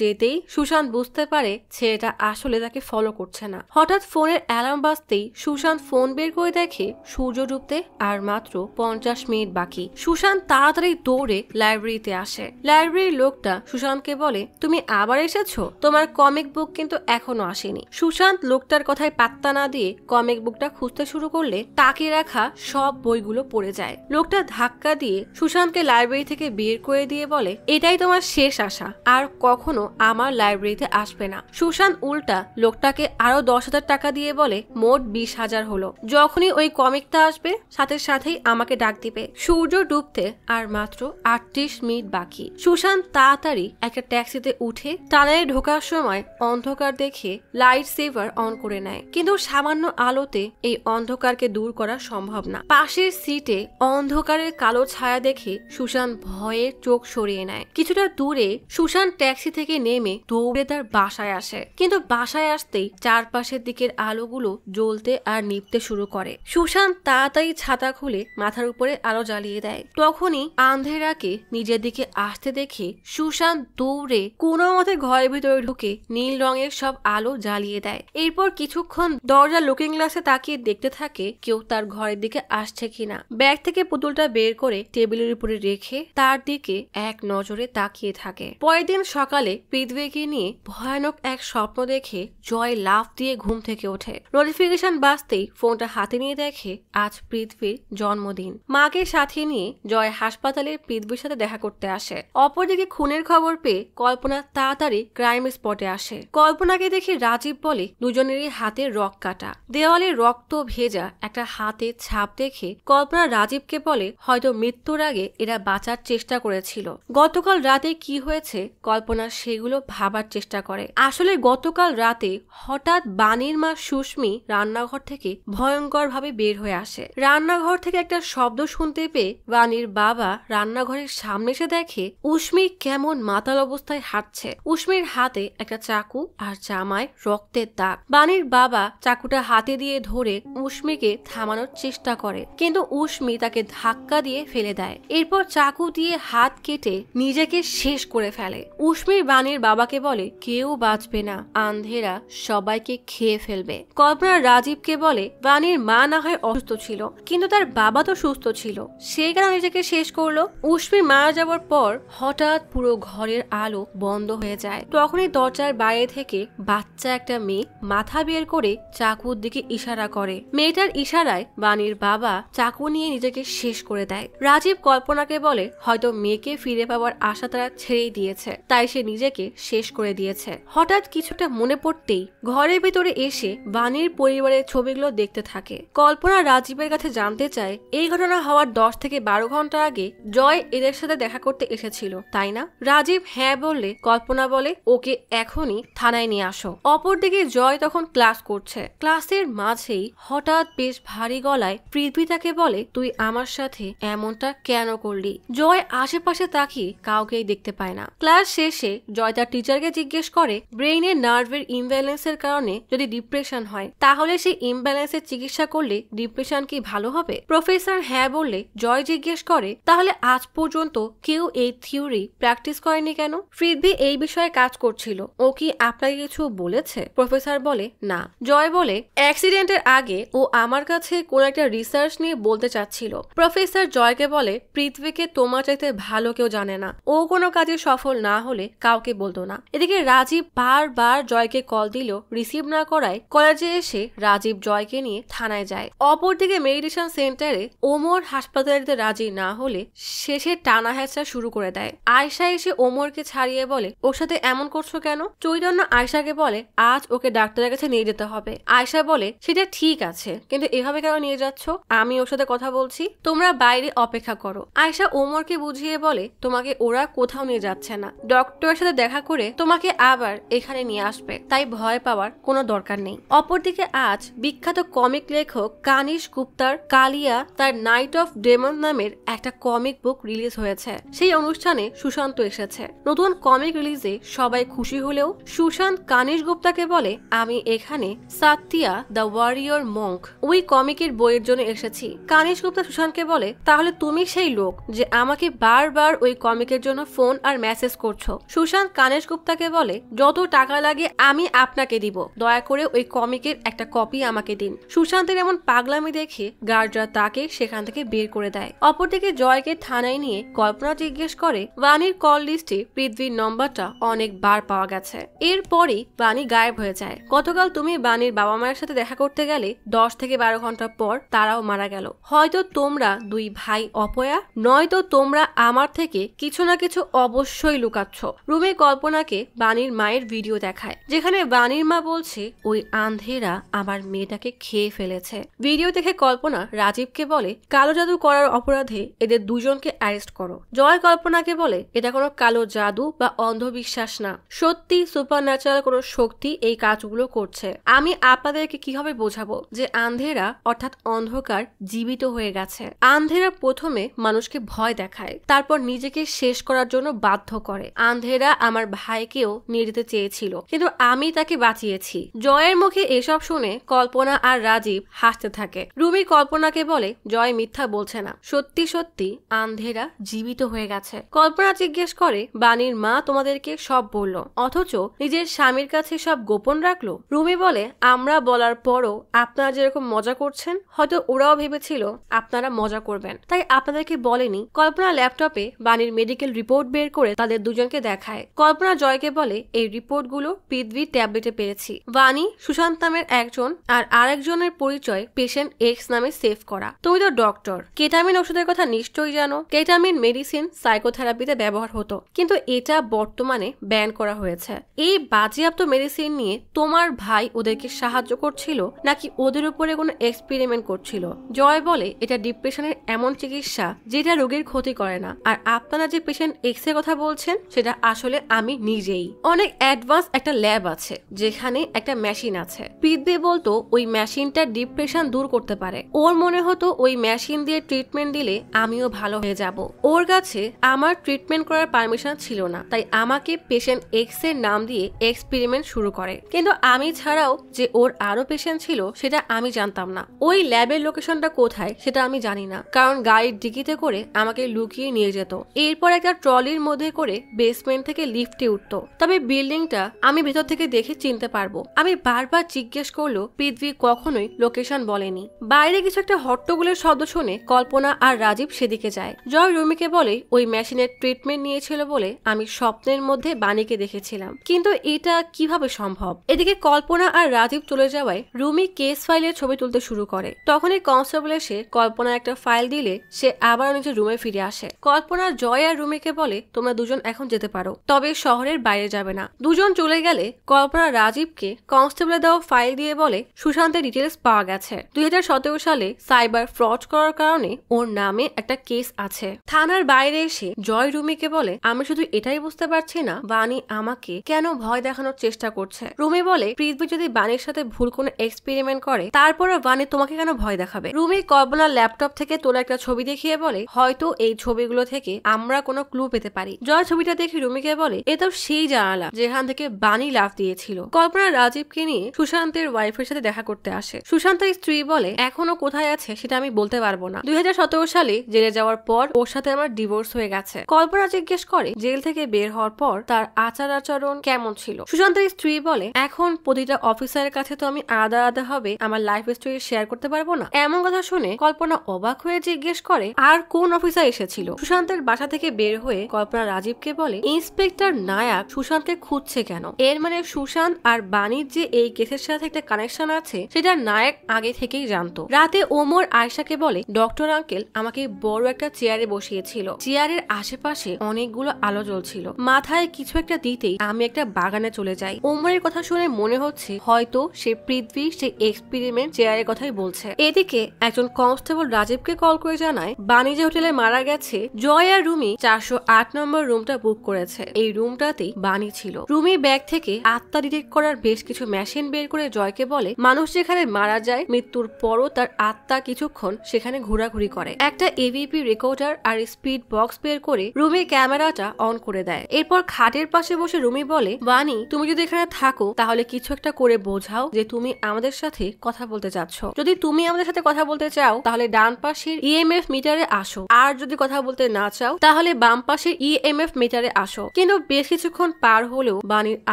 যেতেই সুশান্ত বুঝতে পারে ছেলেটা আসলে তাকে ফলো করছে না। হঠাৎ ফোনের অ্যালার্ম বাজতেই সুশান্ত ফোন বের করে দেখে সূর্য ডুবতে আর মাত্র 50 মিনিট বাকি। সুশান্ত তাড়াতাড়ি দৌড়ে লাইব্রেরিতে আসে। লাইব্রেরির লোকটা সুশান্তকে বলে, তুমি আবার এসেছো? তোমার কমিক বুক কিন্তু এখনো আসেনি। সুশান্ত লোকটার কথায় পাত্তা না দিয়ে কমিক বুকটা খুঁজতে শুরু করলে তাকে রাখা সব বইগুলো পড়ে যায়। লোকটা ধাক্কা দিয়ে সুশান্তকে লাইব্রেরি থেকে বের করে দিয়ে বলে, এটাই তোমার শেষ আশা, আর কখনো আমার লাইব্রেরিতে আসবে না। সুশান্ত উল্টা লোকটাকে আরো 10,000 টাকা দিয়ে বলে, মোট 20,000 হলো। যখনই ওই কমিকটা আসবে সাথে সাথেই আমাকে ডাক দিবে। সূর্য ডুবতে আর মাত্র 38 মিনিট বাকি। সুশান্ত তাড়াতাড়ি একটা ট্যাক্সিতে উঠে টানেলে ঢোকার সময় অন্ধকার দেখে লাইট সেভার অন করে নেয়। কিন্তু সামান্য আলোতে এই অন্ধকারকে দূর করা সম্ভব না। পাশের সিটে অন্ধকারের কালো ছায়া দেখে সুশান্ত ভয়ে চোখ সরিয়ে নেয়। কিছুটা দূরে সুশান্ত ট্যাক্সি থেকে নেমে দৌড়ে তার বাসায় আসে। কিন্তু বাসায় আসতেই চারপাশের দিকের আলোগুলো জ্বলতে আর নিভতে শুরু করে। সুশান্ত তাড়াতাড়ি ছাতা খুলে মাথার উপরে আলো জ্বালিয়ে দেয়। তখনই আন্ধেরাকে নিজের দিকে আসতে দেখে সুশান্ত দৌড়ে কোনো মতে ঘরের ভিতরে ঢুকে নীল রঙের সব আলো জ্বালিয়ে দেয়। এরপর কিছুক্ষণ দরজা লুকিং গ্লাসে তাকিয়ে দেখতে থাকে কেউ তার ঘরের দিকে আসছে কিনা। ব্যাগ থেকে পুতুলটা বের করে টেবিলের উপরে রেখে তার দিকে এক নজরে তাকিয়ে থাকে। পরের দিন সকালে পৃথ্বীকে নিয়ে ভয়ানক এক স্বপ্ন দেখে জয় লাফ দিয়ে ঘুম থেকে ওঠে। নোটিফিকেশন বাজতেই ফোনটা হাতে নিয়ে দেখে আজ পৃথ্বীর জন্মদিন। মাকে সাথে নিয়ে জয় হাসপাতালে পৃথ্বীর সাথে দেখা করতে আসে। অপরদিকে খুনের খবর পেয়ে কল্পনা তাড়াতাড়ি ক্রাইম স্পটে আসে। কল্পনাকে দেখে রাজীব বলে, দুজনেরই হাতে রক কাটা, দেওয়ালে রক্ত ভেজা একটা হাতের ছাপ দেখে কল্পনা রাজীবকে বলে, হয়তো মৃত্যুর আগে এরা বাঁচার চেষ্টা করেছিল। গতকাল রাতে কি হয়েছে কল্পনা সেগুলো ভাবার চেষ্টা করে। আসলে গতকাল রাতে হঠাৎ বাণীর মা সুস্মি রান্নাঘর থেকে ভয়ঙ্কর ভাবে বের হয়ে আসে। রান্নাঘর থেকে একটা শব্দ শুনতে পেয়ে বাণীর বাবা রান্নাঘরের সামনে এসে দেখে উস্মি কেমন মাতাল অবস্থায় হাঁটছে। উস্মির হাতে একটা চাকু আর জামায় রক্তের দাগ। বাণীর বাবা চাকুটা হাতে দিয়ে ধরে উস্মিকে থামানোর চেষ্টা করে, কিন্তু উস্মি তাকে ধাক্কা দিয়ে ফেলে দেয়। এরপর চাকু দিয়ে হাত কেটে নিজেকে শেষ করে ফেলে। উস্মির বাণীর বাবাকে বলে, কেউ বাঁচবে না, আন্ধেরা সবাইকে খেয়ে ফেলবে। কল্পনা রাজীবকে বলে, বাণীর মা না হয় অসুস্থ ছিল, কিন্তু তার বাবা তো সুস্থ ছিল, সে কেন নিজেকে শেষ করলো? উস্মি মারা যাওয়ার পর হঠাৎ পুরো ঘরের আলো বন্ধ হয়ে যায়। তখনই দরজার বাইরে থেকে বাচ্চা একটা মেয়ে মাথা বের করে চাকুর দিকে ইশারা করে। মেয়েটার ইশারায় বাণীর বাবা চাকু নিয়ে নিজেকে শেষ করে দেয়। রাজীব কল্পনাকে বলে, হয়তো মেয়েকে ফিরে পাওয়ার আশা তারা ছেড়েই দিয়েছে, তাই সে নিজেকে শেষ করে দিয়েছে। হঠাৎ কিছুটা মনে পড়তেই ঘরের ভিতরে এসে বাণীর পরিবারের ছবিগুলো দেখতে থাকে। কল্পনা রাজীবের কাছে জানতে চায়, এই ঘটনা হওয়ার 10 থেকে 12 ঘন্টা আগে জয় এদের সাথে দেখা করতে এসেছিল, তাই না? রাজীব হ্যাঁ বললে কল্পনা বলে, ওকে এখনই থানায় নিয়ে আসো। অপরদিকে জয় তখন ক্লাস করছে। ক্লাসের মাঝেই হঠাৎ বেশ ভারী গলায় পৃথ্বী তাকে বলে, তুই আমার সাথে এমনটা কেন করলি? জয় আশেপাশে তাকিয়ে কাউকেই দেখতে পায় না। ক্লাস শেষে জয় তার টিচারকে জিজ্ঞেস করে, ব্রেইনের নার্ভের ইমব্যালেন্সের কারণে যদি ডিপ্রেশন হয় তাহলে সেই ইমব্যালেন্সের চিকিৎসা করলে ডিপ্রেশন কি ভালো হবে? প্রফেসর হ্যাঁ বললে জয় জিজ্ঞেস করে, তাহলে আজ পর্যন্ত কেউ এই থিওরি প্র্যাকটিস করেনি কেন? পৃথ্বী এই বিষয়ে কাজ করছিল, ও কি আপনাকে কিছু বলেছে? প্রফেসর বলে, না। জয় বলে, অ্যাক্সিডেন্টের আগে ও আমার কাছে কোন একটা রিসার্চ নিয়ে বলতে চাচ্ছিল। প্রফেসর জয়কে বলে, পৃথ্বীকে তোমার চাইতে ভালো কেউ জানে না, ও কোনো কাজে সফল না হলে কাউকে বলতো না। এদিকে রাজীব বারবার জয়কে কল দিল, রিসিভ না করায় কলেজে এসে রাজীব জয়কে নিয়ে থানায় যায়। অপরদিকে মেডিটেশন সেন্টারে ওমর হাসপাতালে রাজি না হলে শেষে টানা হেঁচড়া শুরু করে দেয়। আয়শা এসে ওমরকে ছাড়িয়ে বলে, ওর সাথে এমন করছো কেন? চৈতন্য আয়শাকে বলে, আজ ওকে ডাক্তারের কাছে নিয়ে যেতে হবে। আয়শা বলে, সেটা ঠিক আছে, কিন্তু এভাবে কেন নিয়ে যাচ্ছ? আমি ওর সাথে কথা বলছি, তোমরা বাইরে অপেক্ষা করো। আয়শা ওমর ওমরকে বুঝিয়ে বলে তোমাকে ওরা কোথাও নিয়ে যাচ্ছে না, ডক্টরের সাথে দেখা করে তোমাকে আবার এখানে নিয়ে আসবে, তাই ভয় পাওয়ার কোনো দরকার নেই। অপরদিকে আজ বিখ্যাত কমিক লেখক কানিশ গুপ্তার কালিয়া তার নাইট অফ ডেমন নামের একটা কমিক বুক রিলিজ হয়েছে। সেই অনুষ্ঠানে সুশান্ত এসেছে। নতুন কমিক রিলিজে সবাই খুশি হলেও সুশান্ত কানিশ গুপ্তাকে বলে আমি এখানে সাতিয়া দ্য ওয়ারিয়র মঙ্ক ওই কমিকের বইয়ের জন্য এসেছি। কানিশ গুপ্তা সুশান্তকে বলে তাহলে তুমি সেই লোক যে আমাকে বারবার ওই কমিকের জন্য ফোন আর মেসেজ করছো। সুশান্ত কানিশ গুপ্তাকে বলে যত টাকা লাগে আমি আপনাকে দিব, দয়া করে ওই কমিকের একটা কপি আমাকে দিন। সুশান্তের এমন পাগলামি দেখে গার্ডরা তাকে সেখান থেকে বের করে দেয়। অপরদিকে জয়কে থানায় নিয়ে কল্পনা জিজ্ঞেস করে বাণীর কল লিস্টে পৃথ্বীর নম্বরটা অনেকবার পাওয়া গেছে। এরপরই বাণী গায়েব হয়ে যায়। গতকাল তুমি বাণীর বাবা মায়ের সাথে দেখা করতে গেলে 10 থেকে 12 ঘন্টা পর তারাও মারা গেল। হয়তো তোমরা দুই ভাই অপয়া, নয়তো তোমরা আমার থেকে কিছু না কিছু অবশ্যই লুকাচ্ছ। রুমে কল্পনাকে বাণীর মায়ের ভিডিও দেখায়, যেখানে বাণীর মা বলছে ওই আন্ধেরা আমার মেয়েটাকে খেয়ে ফেলেছে। ভিডিও দেখে কল্পনা রাজীবকে বলে কালো জাদু করার অপরাধে এদের দুজনকে অ্যারেস্ট করো। জয় কল্পনাকে বলে এটা কোনো কালো জাদু বা অন্ধবিশ্বাস না, সত্যি সুপার ন্যাচারাল কোনো শক্তি এই কাজগুলো করছে। আমি আপনাদেরকে কিভাবে বোঝাবো যে আন্ধেরা অর্থাৎ অন্ধকার জীবিত হয়ে গেছে। আন্ধেরা প্রথমে মানুষকে ভয় দেখায়, তারপর নিজেকে শেষ করার জন্য বাধ্য করে। আন্ধেরা আমার ভাইকেও নিয়ে যেতে চেয়েছিল, কিন্তু আমি তাকে বাঁচিয়েছি। জয়ের মুখে এসব শুনে কল্পনা আর রাজীব হাসতে থাকে। রুমি কল্পনাকে বলে জয় মিথ্যা বলছে না, সত্যি সত্যি আন্ধেরা জীবিত হয়ে গেছে। কল্পনা জিজ্ঞেস করে বাণীর মা তোমাদেরকে সব বলল, অথচ নিজের স্বামীর কাছে সব গোপন রাখলো। রুমি বলে আমরা বলার পরও আপনারা যেরকম মজা করছেন, হয়তো ওরাও ভেবেছিল আপনারা মজা করবেন, তাই আপনাদেরকে বলেনি। কল্পনা ল্যাপটপে বাণীর মেডিকেল রিপোর্ট বের করে তাদের দুজনকে দেখায়। কল্পনা জয়কে বলে এই রিপোর্টগুলো পৃথ্বীর ট্যাবলেটে পেয়েছি। বাণী সুশান্ত নামের একজন আর আরেকজনের পরিচয় পেশেন্ট এক্স নামে সেভ করা। তুমি তো ডক্টর, কেটামিন ওষুধের কথা নিশ্চয়ই জানো। কেটামিন মেডিসিন সাইকোথেরাপিতে ব্যবহার হতো, কিন্তু এটা বর্তমানে ব্যান করা হয়েছে। এই বাজেয়াপ্ত মেডিসিন নিয়ে তোমার ভাই ওদেরকে সাহায্য করছিল নাকি ওদের উপরে কোনো এক্সপেরিমেন্ট করছিল? জয় বলে এটা ডিপ্রেশনের এমন চিকিৎসা যেটা রোগীর ক্ষতি করে না, আর আপনারা যে পেশেন্ট এক্স এর কথা বলছেন সেটা আসলে আমি নিজেই। অনেক অ্যাডভান্স একটা ল্যাব আছে যেখানে একটা মেশিন আছে। পৃথ্বী বলতো ওই মেশিনটা ডিপ্রেশন দূর করতে পারে। ওর মনে হতো ওই মেশিন দিয়ে ট্রিটমেন্ট দিলে আমিও ভালো হয়ে যাব। ওর কাছে আমার ট্রিটমেন্ট করার পারমিশন ছিল না, তাই আমাকে পেশেন্ট এক্স এর নাম দিয়ে এক্সপেরিমেন্ট শুরু করে। কিন্তু আমি ছাড়াও যে ওর আরো পেশেন্ট ছিল সেটা আমি জানতাম না। ওই ল্যাবের লোকেশনটা কোথায় সেটা আমি জানি না, কারণ গাড়ির ডিকিতে করে আমাকে লুকিয়ে নিয়ে যেত। এরপর একটা ট্রলির মধ্যে করে বেসমেন্ট থেকে লিফটে উঠতো। তবে বিল্ডিংটা আমি ভেতর থেকে দেখে চিনতে পারবো। আমি বারবার জিজ্ঞেস করলো পৃথ্বী কখনোই লোকেশন বলেনি। বাইরে কিছু একটা হট্টগোলের শব্দ শুনে কল্পনা আর রাজীব সেদিকে যায়। জয় রুমিকে বলে ওই মেশিনের ট্রিটমেন্ট নিয়েছিল বলে আমি স্বপ্নের মধ্যে বাণীকে দেখেছিলাম, কিন্তু এটা কিভাবে সম্ভব? এদিকে কল্পনা আর রাজীব চলে যাওয়ায় রুমি কেস ফাইলের ছবি তুলতে শুরু করে। তখনই কনস্টেবল এসে কল্পনা একটা ফাইল দিলে সে আবার নিজের রুমে ফিরে আসে। কল্পনা জয় আর রুমিকে বলে তোমরা দুজন এখন যেতে পারো, তবে শহরের বাইরে যাবে না। দুজন চলে গেলে কল্পনা রাজীবকে কনস্টেবলের দেওয়া ফাইল দিয়ে বলে সুশান্তের ডিটেলস পাওয়া গেছে। 2017 সালে সাইবার ফ্রড করার কারণে ওর নামে একটা কেস আছে। থানার বাইরে এসে জয় রুমিকে বলে আমি শুধু এটাই বুঝতে পারছি না বাণী আমাকে কেন ভয় দেখানোর চেষ্টা করছে। রুমি বলে পৃথ্বী যদি বাণীর সাথে ভুল কোনো এক্সপেরিমেন্ট করে তারপরে বাণী তোমাকে কেন ভয় দেখাবে। রুমি কল্পনার ল্যাপটপ থেকে তোলা একটা ছবি দেখিয়ে বলে হয়তো এই ছবিগুলো থেকে আমরা কোনো ক্লু পেতে পারি। জয় ছবিটা দেখে রুমিকে বলে এ তো সেই জানালা যেখান থেকে বাণী লাফ দিয়েছিল। কল্পনা রাজীবকে নিয়ে সুশান্তের ওয়াইফের সাথে দেখা করতে আসে। সুশান্তের স্ত্রী বলে এখনো কোথায় আছে সেটা আমি বলতে পারবো না। 2017 সালে জেলে যাওয়ার পর ওর সাথে আমার ডিভোর্স হয়ে গেছে। কল্পনা জিজ্ঞেস করে জেল থেকে বের হওয়ার পর তার আচার আচরণ কেমন ছিল। সুশান্তের স্ত্রী বলে এখন প্রতিটা অফিসারের কাছে তো আমি আলাদা আলাদা হবে আমার লাইফ স্টোরি শেয়ার করতে পারবো না। এমন কথা শুনে কল্পনা অবাক হয়ে জিজ্ঞেস করে আর কোন অফিসার এসেছিল। সুশান্তের বাসা থেকে বের হয়ে কল্পনা রাজীবকে বলে ইন্সপেক্টর নায়ক সুশান্তকে খুঁজছে কেন। এর মানে সুশান্ত আর বাণীর যে এই কেসের সাথে একটা কানেকশন আছে সেটা নায়ক আগে থেকেই জানতো। রাতে ওমর আয়েশাকে বলে ডক্টর আঙ্কেল আমাকে বড় একটা চেয়ারে বসিয়েছিল। চেয়ারের আশেপাশে অনেকগুলো আলো জ্বলছিল। মাথায় কিছু একটা দিতেই আমি একটা বাগানে চলে যাই। ওমরের কথা শুনে মনে হচ্ছে হয়তো সে পৃথ্বী সেই এক্সপেরিমেন্ট চেয়ারের কথাই বলছে। এদিকে একজন কনস্টেবল রাজীবকে কল করে জানায় বাণী যে হোটেলে মারা মারা গেছে, জয় আর রুমি 408 নম্বর রুমটা বুক করেছে। এই রুমটাতেই বাণী ছিল। রুমি ব্যাগ থেকে আত্মা ডিটেক্ট করার বেশ কিছু মেশিন বের করে জয়কে বলে মানুষ যেখানে মারা যায় মৃত্যুর পরও তার আত্মা কিছুক্ষণ সেখানে ঘোরাঘুরি করে। একটা এভিপি রেকর্ডার আর স্পিড বক্স বের করে রুমি ক্যামেরাটা অন করে দেয়। এরপর খাটের পাশে বসে রুমি বলে বাণী, তুমি যদি এখানে থাকো তাহলে কিছু একটা করে বোঝাও যে তুমি আমাদের সাথে কথা বলতে চাচ্ছ। যদি তুমি আমাদের সাথে কথা বলতে চাও তাহলে ডান পাশের ইএমএফ মিটারে আসো, আর যদি কথা বলতে না চাও তাহলে বাম পাশের ইএমএফ মিটারে আসো। কিন্তু বেশ কিছুক্ষণ পার হলেও বাণীর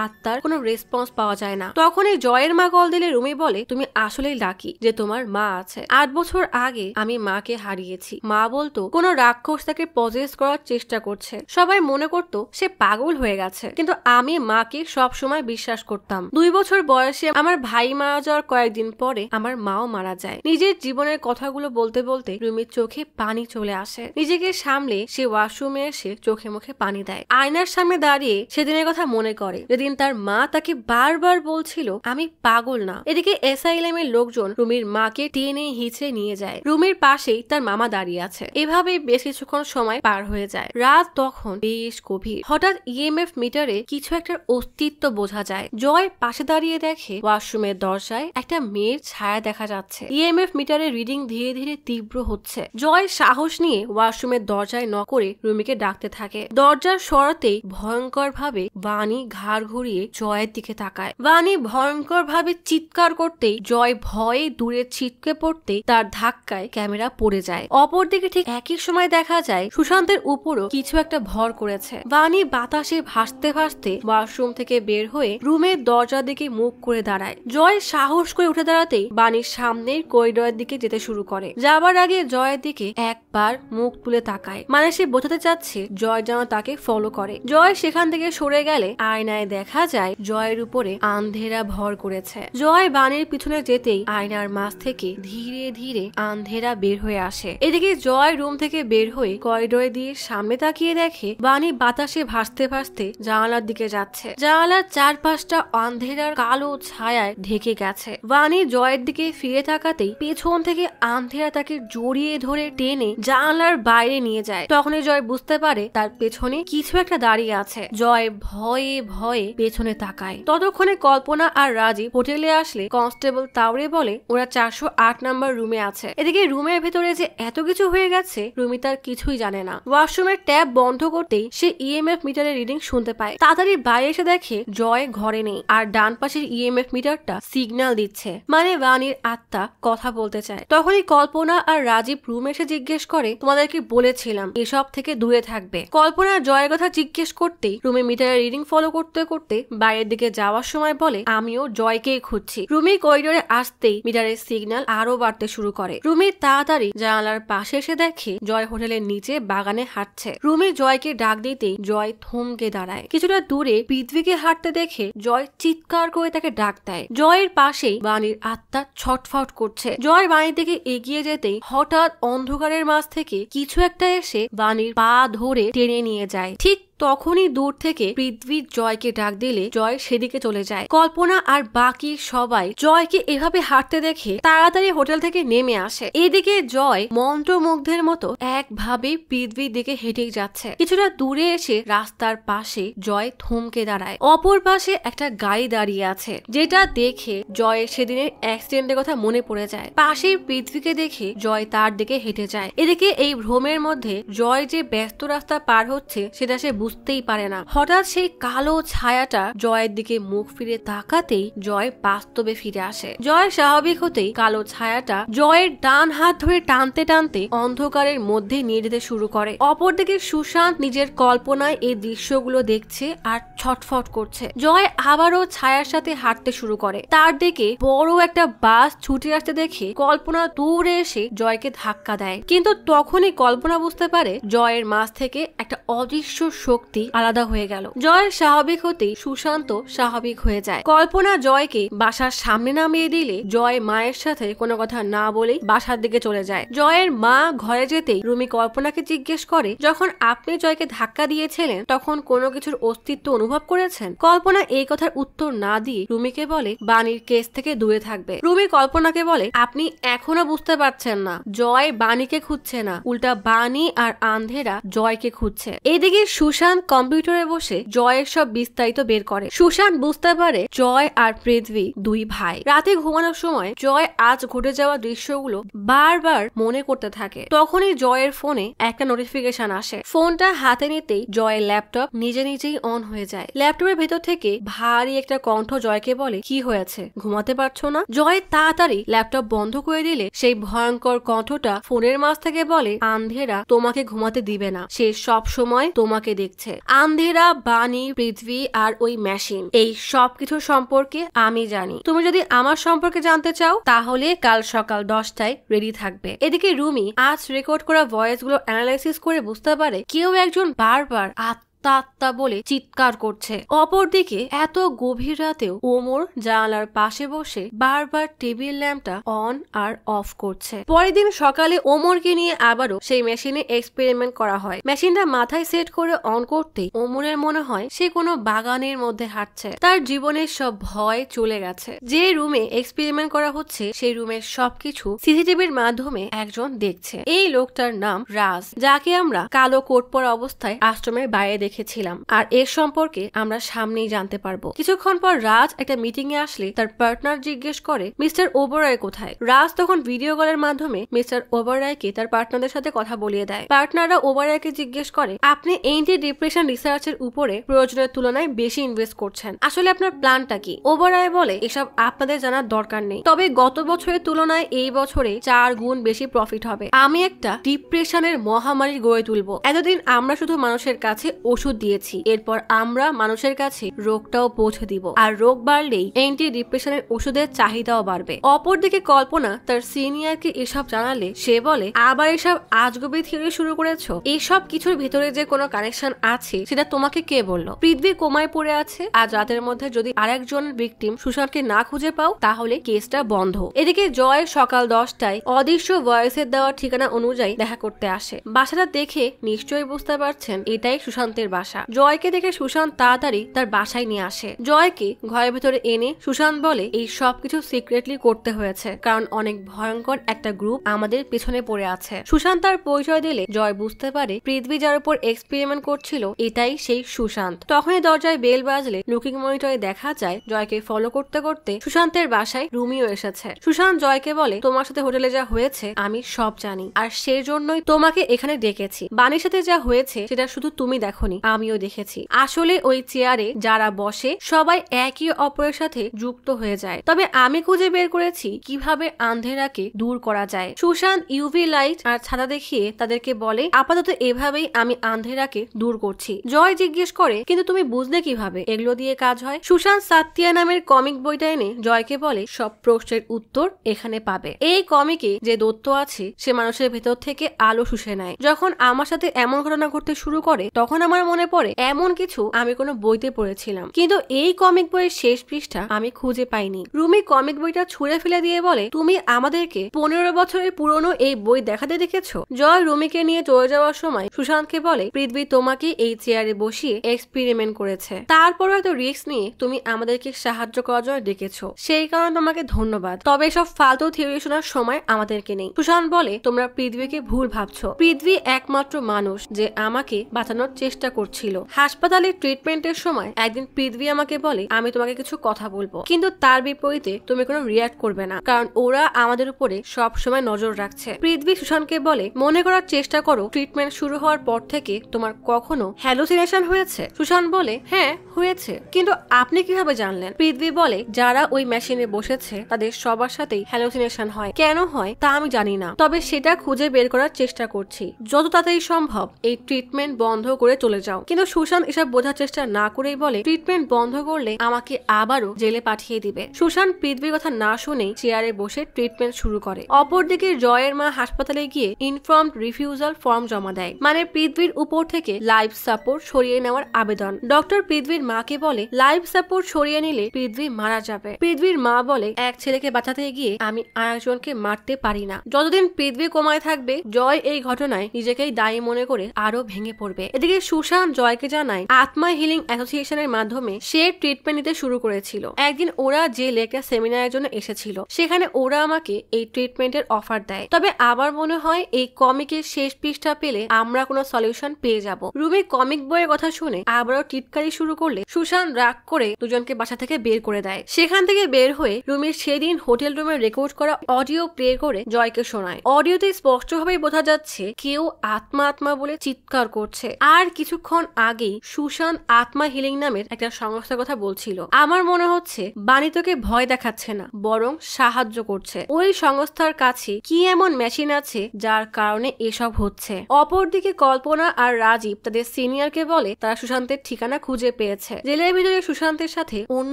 আত্মার কোনো রেসপন্স পাওয়া যায় না। তখনই জয়ের মা কল দিলে রুমি বলে তুমি আসলেই লাকি যে তোমার মা আছে। 8 বছর আগে আমি মাকে হারিয়েছি। মা বলতো কোনো রাক্ষস তাকে পজেস করার চেষ্টা করছে। সবাই মনে করতো সে পাগল হয়ে গেছে, কিন্তু আমি মাকে সব সময় বিশ্বাস করতাম। 2 বছর বয়সে আমার ভাই মারা যাওয়ার কয়েকদিন পরে আমার মাও মারা যায়। নিজের জীবনের কথাগুলো বলতে বলতে রুমির চোখে পানি চলে আসে। নিজেকে সামলে সে ওয়াশরুমে এসে চোখে মুখে পানি দেয়। আয়নার সামনে দাঁড়িয়ে সেদিনের কথা মনে করে, যেদিন তার মা তাকে বারবার বলছিল আমি পাগল না। এদিকে এসআইএলএম-এর লোকজন রুমির মাকে টেনে হিচড়ে নিয়ে যায়। রুমির পাশেই তার মামা দাঁড়িয়ে আছে। এভাবেই বেশ কিছুক্ষণ সময় পার হয়ে যায়। রাত তখন বেশ গভীর। হঠাৎ ইএমএফ মিটারে কিছু একটা অস্তিত্ব বোঝা যায়। জয় পাশে দাঁড়িয়ে দেখে ওয়াশরুমের দরজায় একটা মেয়ের ছায়া দেখা যাচ্ছে। ইএমএফ মিটারের রিডিং ধীরে ধীরে তীব্র হচ্ছে। জয় সাহস নিয়ে ওয়াশরুমের দরজায় নক করে রুমিকে ডাকতে থাকে। দরজার সরাতেই ভয়ঙ্কর ভাবে বাণী ঘাড় ঘুরিয়ে জয়ের দিকে তাকায়। বাণী ভয়ঙ্কর ভাবে চিৎকার করতেই জয় ভয়ে দূরে ছিটকে পড়তে তার ধাক্কায় ক্যামেরা পড়ে যায়। অপরদিকে ঠিক একই সময় দেখা যায় সুশান্তের উপরও কিছু একটা ভর করেছে। বাণী বাতাসে ভাসতে ভাসতে ওয়াশরুম থেকে বের হয়ে রুমের দরজার দিকে মুখ করে দাঁড়ায়। জয় সাহস করে উঠে দাঁড়াতেই বাণীর সামনের করিডোরের দিকে যেতে শুরু করে। যাবার আগে জয়ের দিকে একবার মুখ তুলে তাকায়, মানে সে বোঝাতে চাচ্ছে জয় যেন তাকে ফলো করে। জয় সেখান থেকে সরে গেলে আয়নায় দেখা যায় জয়ের উপরে আন্ধেরা ভর করেছে। জয় বাণীর পিছনে যেতেই আয়নার মাঝ থেকে ধীরে ধীরে আন্ধেরা বের হয়ে আসে। এদিকে জয় রুম থেকে বের হয়ে করিডোরে দিয়ে সামনে তাকিয়ে দেখে বাণী বাতাসে ভাসতে ভাসতে জানালার দিকে যাচ্ছে। জানালার চারপাশটা আন্ধেরার কালো ছায়ায় ঢেকে গেছে। বাণী জয়ের দিকে ফিরে তাকাতেই পেছন থেকে আন্ধেরা তাকে জড়িয়ে ধরে টেনে জানালার বাইরে নিয়ে যায়। তখনই জয় বুঝতে পারে তার পেছনে কিছু একটা দাঁড়িয়ে আছে। জয় ভয়ে ভয়ে পেছনে তাকায়। ততক্ষণে কল্পনা আর রাজীব হোটেলে আসলে কনস্টেবল তাওরে বলে ওরা 408 নম্বর রুমে আছে। এদিকে রুমের ভেতরে যে এত কিছু হয়ে গেছে রুমি তার কিছুই জানে না। ওয়াশরুমের ট্যাপ বন্ধ করতেই সে ইএমএফ মিটারের রিডিং শুনতে পায়। তাড়াতাড়ি বাইরে এসে দেখে জয় ঘরে নেই, আর ডান পাশের ইএমএফ মিটারটা সিগন্যাল দিচ্ছে, মানে বাণীর আত্মা কথা বলতে চায়। তখনই কল্পনা আর রাজীব রুমে এসে জিজ্ঞেস করে তোমাদেরকে বলেছিলাম এসব থেকে দূরে থাকবে। কল্পনা জয়ের কথা জিজ্ঞেস করতেই রুমি মিটারের রিডিং ফলো করতে করতে বাইরের দিকে যাওয়ার সময় বলে আমিও জয়কেই খুঁজছি। রুমি করিডোরে আসতেই মিটারের সিগন্যাল আরো বাড়তে শুরু করে। রুমি তাড়াতাড়ি জানালার পাশে এসে দেখে জয় হোটেলের নিচে বাগানে হাঁটছে। রুমি জয়কে ডাক দিতেই জয় থমকে দাঁড়ায়। কিছুটা দূরে পৃথ্বীকে হাঁটতে দেখে জয় চিৎকার করে তাকে ডাক দেয়। জয়ের পাশেই বাণীর আত্মা ছটফট করছে। জয় বাণীর দিকে এগিয়ে যেতেই হঠাৎ অন্ধকারের মাঝ থেকে কিছু একটা এসে বাণীর পা ধরে টেনে নিয়ে যায়। ঠিক তখনই দূর থেকে পৃথ্বী জয়কে ডাক দিলে জয় সেদিকে চলে যায়। কল্পনা আর বাকি সবাই জয়কে এভাবে হাঁটতে দেখে তাড়াতাড়ি হোটেল থেকে নেমে আসে। এদিকে জয় মন্ত্রমুগ্ধের মতো একভাবে পৃথ্বীর দিকে হেঁটেই যাচ্ছে। কিছুটা দূরে এসে রাস্তার পাশে জয় থমকে দাঁড়ায়। অপর পাশে একটা গাড়ি দাঁড়িয়ে আছে, যেটা দেখে জয়ের সেদিনের অ্যাক্সিডেন্টের কথা মনে পড়ে যায়। পাশেই পৃথ্বীকে দেখে জয় তার দিকে হেঁটে যায়। এদিকে এই ভ্রমের মধ্যে জয় যে ব্যস্ত রাস্তা পার হচ্ছে সেটা সে বুঝতেই পারে না। হঠাৎ সেই কালো ছায়াটা জয়ের দিকে মুখ ফিরে তাকাতেই জয় বাস্তবে ফিরে আসে। জয় স্বাভাবিক হতেই কালো ছায়াটা জয়ের ডান হাত ধরে টানতে টানতে অন্ধকারের মধ্যে নিয়ে যেতে শুরু করে। অপরদিকে সুশান্ত নিজের কল্পনায় এই দৃশ্যগুলো দেখছে আর ছটফট করছে। জয় আবারও ছায়ার সাথে হাঁটতে শুরু করে। তার দিকে বড় একটা বাস ছুটে আসতে দেখে কল্পনা দূরে এসে জয়কে ধাক্কা দেয়। কিন্তু তখনই কল্পনা বুঝতে পারে জয়ের মাঝ থেকে একটা অদৃশ্য শক্তি আলাদা হয়ে গেল। জয় স্বাভাবিক হতেই সুশান্ত স্বাভাবিক হয়ে যায়। কল্পনা জয়কে বাসার সামনে নামিয়ে দিলে জয় মায়ের সাথে কোনো কথা না বলেই বাসার দিকে চলে যায়। জয়ের মা ঘরে যেতেই রুমি কল্পনাকে জিজ্ঞেস করে, যখন আপনি জয়কে ধাক্কা দিয়েছিলেন তখন কোনো কিছুর অস্তিত্ব অনুভব করেছেন? কল্পনা এই কথার উত্তর না দিয়ে রুমিকে বলে বাণীর কেস থেকে দূরে থাকবে। রুমি কল্পনাকে বলে, আপনি এখনো বুঝতে পারছেন না, জয় বাণীকে খুঁজছে না, উল্টা বাণী আর আন্ধেরা জয়কে খুঁজছে। এদিকে সুশান্ত কম্পিউটারে বসে জয়ের সব বিস্তারিত বের করে। সুশান্ত বুঝতে পারে জয় আর পৃথ্বী দুই ভাই। রাতে ঘুমানোর সময় জয় আজ ঘটে যাওয়া দৃশ্যগুলো বারবার মনে করতে থাকে। তখনই জয়ের ফোনে একটা নোটিফিকেশন আসে। ফোনটা হাতে নিতেই জয়ের ল্যাপটপ নিজে নিজেই অন হয়ে যায়। ল্যাপটপের ভেতর থেকে ভারী একটা কণ্ঠ জয়কে বলে, কি হয়েছে, ঘুমাতে পারছো না? জয় তাড়াতাড়ি ল্যাপটপ বন্ধ করে দিলে সেই ভয়ঙ্কর কণ্ঠটা ফোনের মাঝ থেকে বলে, আন্ধেরা তোমাকে ঘুমাতে দিবে না, সে সব সময় তোমাকে দেখছে। আন্ধেরা, বাণী, পৃথ্বী আর ওই মেশিন, এই সব কিছু সম্পর্কে আমি জানি। তুমি যদি আমার সম্পর্কে জানতে চাও তাহলে কাল সকাল 10টায় রেডি থাকবে। এদিকে রুমি আজ রেকর্ড করা ভয়েস গুলো অ্যানালাইসিস করে বুঝতে পারে কেউ একজন বারবার আত্মা বলে চিৎকার করছে। অপরদিকে এত গভীর রাতেও ওমর জানালার পাশে বসে বারবার টেবিল ল্যাম্পটা অন আর অফ করছে। পরের দিন সকালে ওমরকে নিয়ে আবারও সেই মেশিনে এক্সপেরিমেন্ট করা হয়। মেশিনটা মাথায় সেট করে অন করতেই ওমরের মনে হয় সে কোনো বাগানের মধ্যে হাঁটছে। তার জীবনের সব ভয় চলে গেছে। যে রুমে এক্সপেরিমেন্ট করা হচ্ছে সেই রুমের সবকিছু সিসিটিভির মাধ্যমে একজন দেখছে। এই লোকটার নাম রাজ, যাকে আমরা কালো কোট পরা অবস্থায় আশ্রমের বাইরে দেখেছিলাম। আর এর সম্পর্কে আমরা সামনেই জানতে পারবো। কিছুক্ষণ পর রাজ একটা মিটিং এ আসলে তার পার্টনার জিজ্ঞেস করে, মিস্টার ওবেরয় কোথায়? রাজ তখন ভিডিও কলের মাধ্যমে মিস্টার ওবেরয়কে তার পার্টনারদের সাথে কথা বলিয়ে দেয়। পার্টনাররা ওবেরয়কে জিজ্ঞেস করে, আপনি এন্টি ডিপ্রেশন রিসার্চের উপরে প্রয়োজনের তুলনায় বেশি ইনভেস্ট করছেন, আসলে আপনার প্ল্যানটা কি? ওবেরয় বলে, এসব আপনাদের জানার দরকার নেই, তবে গত বছরের তুলনায় এই বছরে 4 গুণ বেশি প্রফিট হবে। আমি একটা ডিপ্রেশনের মহামারী গড়ে তুলবো। এতদিন আমরা শুধু মানুষের কাছে ওষুধ দিয়েছি, এরপর আমরা মানুষের কাছে রোগটাও পৌঁছে দিব, আর রোগ বাড়লেই অ্যান্টি ডিপ্রেশনের ওষুধের চাহিদাও বাড়বে। অপরদিকে কল্পনা তার সিনিয়রকে এসব জানালে সে বলে, আবার এসব আজগুবি থিওরি শুরু করেছো? এসব কিছুর ভিতরে যে কোনো কানেকশন আছে সেটা তোমাকে কে বললো? পৃথ্বী কোমায় পড়ে আছে, আজ রাতের মধ্যে যদি আরেকজন ভিকটিম সুশান্তকে না খুঁজে পাও তাহলে কেসটা বন্ধ। এদিকে জয় সকাল 10টায় অদৃশ্য ভয়েসের দেওয়া ঠিকানা অনুযায়ী দেখা করতে আসে। বাসাটা দেখে নিশ্চয়ই বুঝতে পারছেন এটাই সুশান্তের বাসা। জয়কে দেখে সুশান্ত তাড়াতাড়ি তার বাসায় নিয়ে আসে। জয়কে ঘরের ভেতরে এনে সুশান্ত বলে, এই সবকিছু সিক্রেটলি করতে হয়েছে কারণ অনেক ভয়ঙ্কর একটা গ্রুপ আমাদের পেছনে পড়ে আছে। সুশান্ত তার পরিচয় দিলে জয় বুঝতে পারে পৃথ্বী যার উপর এক্সপেরিমেন্ট করছিল এটাই সেই সুশান্ত। তখনই দরজায় বেল বাজলে লুকিং মনিটরে দেখা যায় জয়কে ফলো করতে করতে সুশান্তের বাসায় রুমিও এসেছে। সুশান্ত জয়কে বলে, তোমার সাথে হোটেলে যা হয়েছে আমি সব জানি, আর সেই জন্যই তোমাকে এখানে ডেকেছি। বাণীর সাথে যা হয়েছে সেটা শুধু তুমি দেখোনি, আমিও দেখেছি। আসলে ওই চেয়ারে যারা বসে সবাই একে অপরের সাথে যুক্ত হয়ে যায়, তবে আমি খুঁজে বের করেছি কিভাবে আন্ধেরাকে দূর করা যায়। সুশান্ত ইউভি লাইট আর ছাতা দেখিয়ে তাদেরকে বলে, আপাতত এভাবেই আমি আন্ধেরাকে দূর করছি। জয় জিজ্ঞেস করে, কিন্তু তুমি বুঝলে কিভাবে এগুলো দিয়ে কাজ হয়? সুশান্ত সাত্তিয়া নামের কমিক বইটা এনে জয়কে বলে, সব প্রশ্নের উত্তর এখানে পাবে। এই কমিকে যে দৈত্য আছে সে মানুষের ভেতর থেকে আলো শুষে নেয়। যখন আমার সাথে এমন ঘটনা ঘটতে শুরু করে তখন আমার মনে পড়ে এমন কিছু আমি কোনো বইতে পড়েছিলাম, কিন্তু এই কমিক বইয়ের শেষ পৃষ্ঠা আমি খুঁজে পাইনি। রুমি কমিক বইটা ছুঁড়ে ফেলে দিয়ে বলে, তুমি আমাদেরকে 15 বছরের পুরনো এই বই দেখাতে দেখেছো? জয় রুমিকে নিয়ে চলে যাওয়ার সময় সুশান্তকে বলে, পৃথ্বী তোমাকে এই চেয়ারে বসিয়ে এক্সপেরিমেন্ট করেছে, তারপর এত রিস্ক নিয়ে তুমি আমাদেরকে সাহায্য করার জন্য ডেকেছো, সেই কারণে তোমাকে ধন্যবাদ, তবে সব ফালতু থিওরি শোনার সময় আমাদেরকে নেই। সুশান্ত বলে, তোমরা পৃথ্বীকে ভুল ভাবছো, পৃথ্বী একমাত্র মানুষ যে আমাকে বাঁচানোর চেষ্টা করছিল। হাসপাতালে ট্রিটমেন্টের সময় একদিন পৃথ্বী আমাকে বলে, আমি তোমাকে কিছু কথা বলবো, কিন্তু তার বিপরীতে তুমি কোনো রিয়াক্ট করবে না, কারণ ওরা আমাদের উপরে সব সময় নজর রাখছে। পৃথ্বী সুশান্তকে বলে, মনে করার চেষ্টা করো ট্রিটমেন্ট শুরু হওয়ার পর থেকে তোমার কখনো হ্যালুসিনেশন হয়েছে? সুশান্ত বলে, হ্যাঁ হয়েছে, কিন্তু আপনি কিভাবে জানলেন? পৃথ্বী বলে, যারা ওই মেশিনে বসেছে তাদের সবার সাথেই হ্যালুসিনেশন হয়, কেন হয় তা আমি জানি না, তবে সেটা খুঁজে বের করার চেষ্টা করছি। যত তাড়াতাড়ি সম্ভব এই ট্রিটমেন্ট বন্ধ করে চলে যাও। কিন্তু সুশান্ত এসব বোঝার চেষ্টা না করেই বলে ট্রিটমেন্ট বন্ধ করলে আমাকে আবারও জেলে পাঠিয়ে দিবে। সুশান্ত পৃথ্বীর কথা না শুনেই চেয়ারে বসে ট্রিটমেন্ট শুরু করে। অপরদিকে জয়ের মা হাসপাতালে গিয়ে ইনফর্মড রিফিউজাল ফর্ম জমা দেয়, মানে পৃথ্বীর উপর থেকে লাইফ সাপোর্ট সরিয়ে নেওয়ার আবেদন। ডক্টর পৃথ্বীর মাকে বলে লাইফ সাপোর্ট সরিয়ে নিলে পৃথ্বী মারা যাবে। পৃথ্বীর মা বলে এক ছেলেকে বাঁচাতে গিয়ে আমি আরেকজনকে মারতে পারি না। যতদিন পৃথ্বী কোমায় থাকবে জয় এই ঘটনায় নিজেকেই দায়ী মনে করে আরো ভেঙে পড়বে। এদিকে সুশান্ত জয়কে জানায় আত্মা হিলিং অ্যাসোসিয়েশনের মাধ্যমে সে ট্রিটমেন্ট নিতে শুরু করেছিল। একদিন ওরা যে লেকটা সেমিনারের জন্য এসেছিল সেখানে ওরা আমাকে এই ট্রিটমেন্টের অফার দেয়। তবে আবার মনে হয় এই কমিকের শেষ পৃষ্ঠা পেলে আমরা কোনো সলিউশন পেয়ে যাব। রুমি কমিক বইয়ের কথা শুনে আবারও টিটকারি শুরু করলে সুশান্ত রাগ করে দুজনকে বাসা থেকে বের করে দেয়। সেখান থেকে বের হয়ে রুমির সেদিন হোটেল রুমে রেকর্ড করা অডিও প্লে করে জয়কে শোনায়। অডিওতে স্পষ্টভাবেই বোঝা যাচ্ছে কেউ আত্মা আত্মা বলে চিৎকার করছে। আর কিছুক্ষণ আগেই সুশান্ত আত্মা হিলিং নামের একটা সংস্থার কথা বলছিল। আমার মনে হচ্ছে বাণী তোকে ভয় দেখাচ্ছে না, বরং সাহায্য করছে। ওই সংস্থার কাছে কি এমন মেশিন আছে যার কারণে এসব হচ্ছে। অপরদিকে কল্পনা আর রাজীব তাদের সিনিয়রকে বলে তারা সুশান্তের ঠিকানা খুঁজে পেয়েছে। জেলের ভিতরে সুশান্তের সাথে অন্য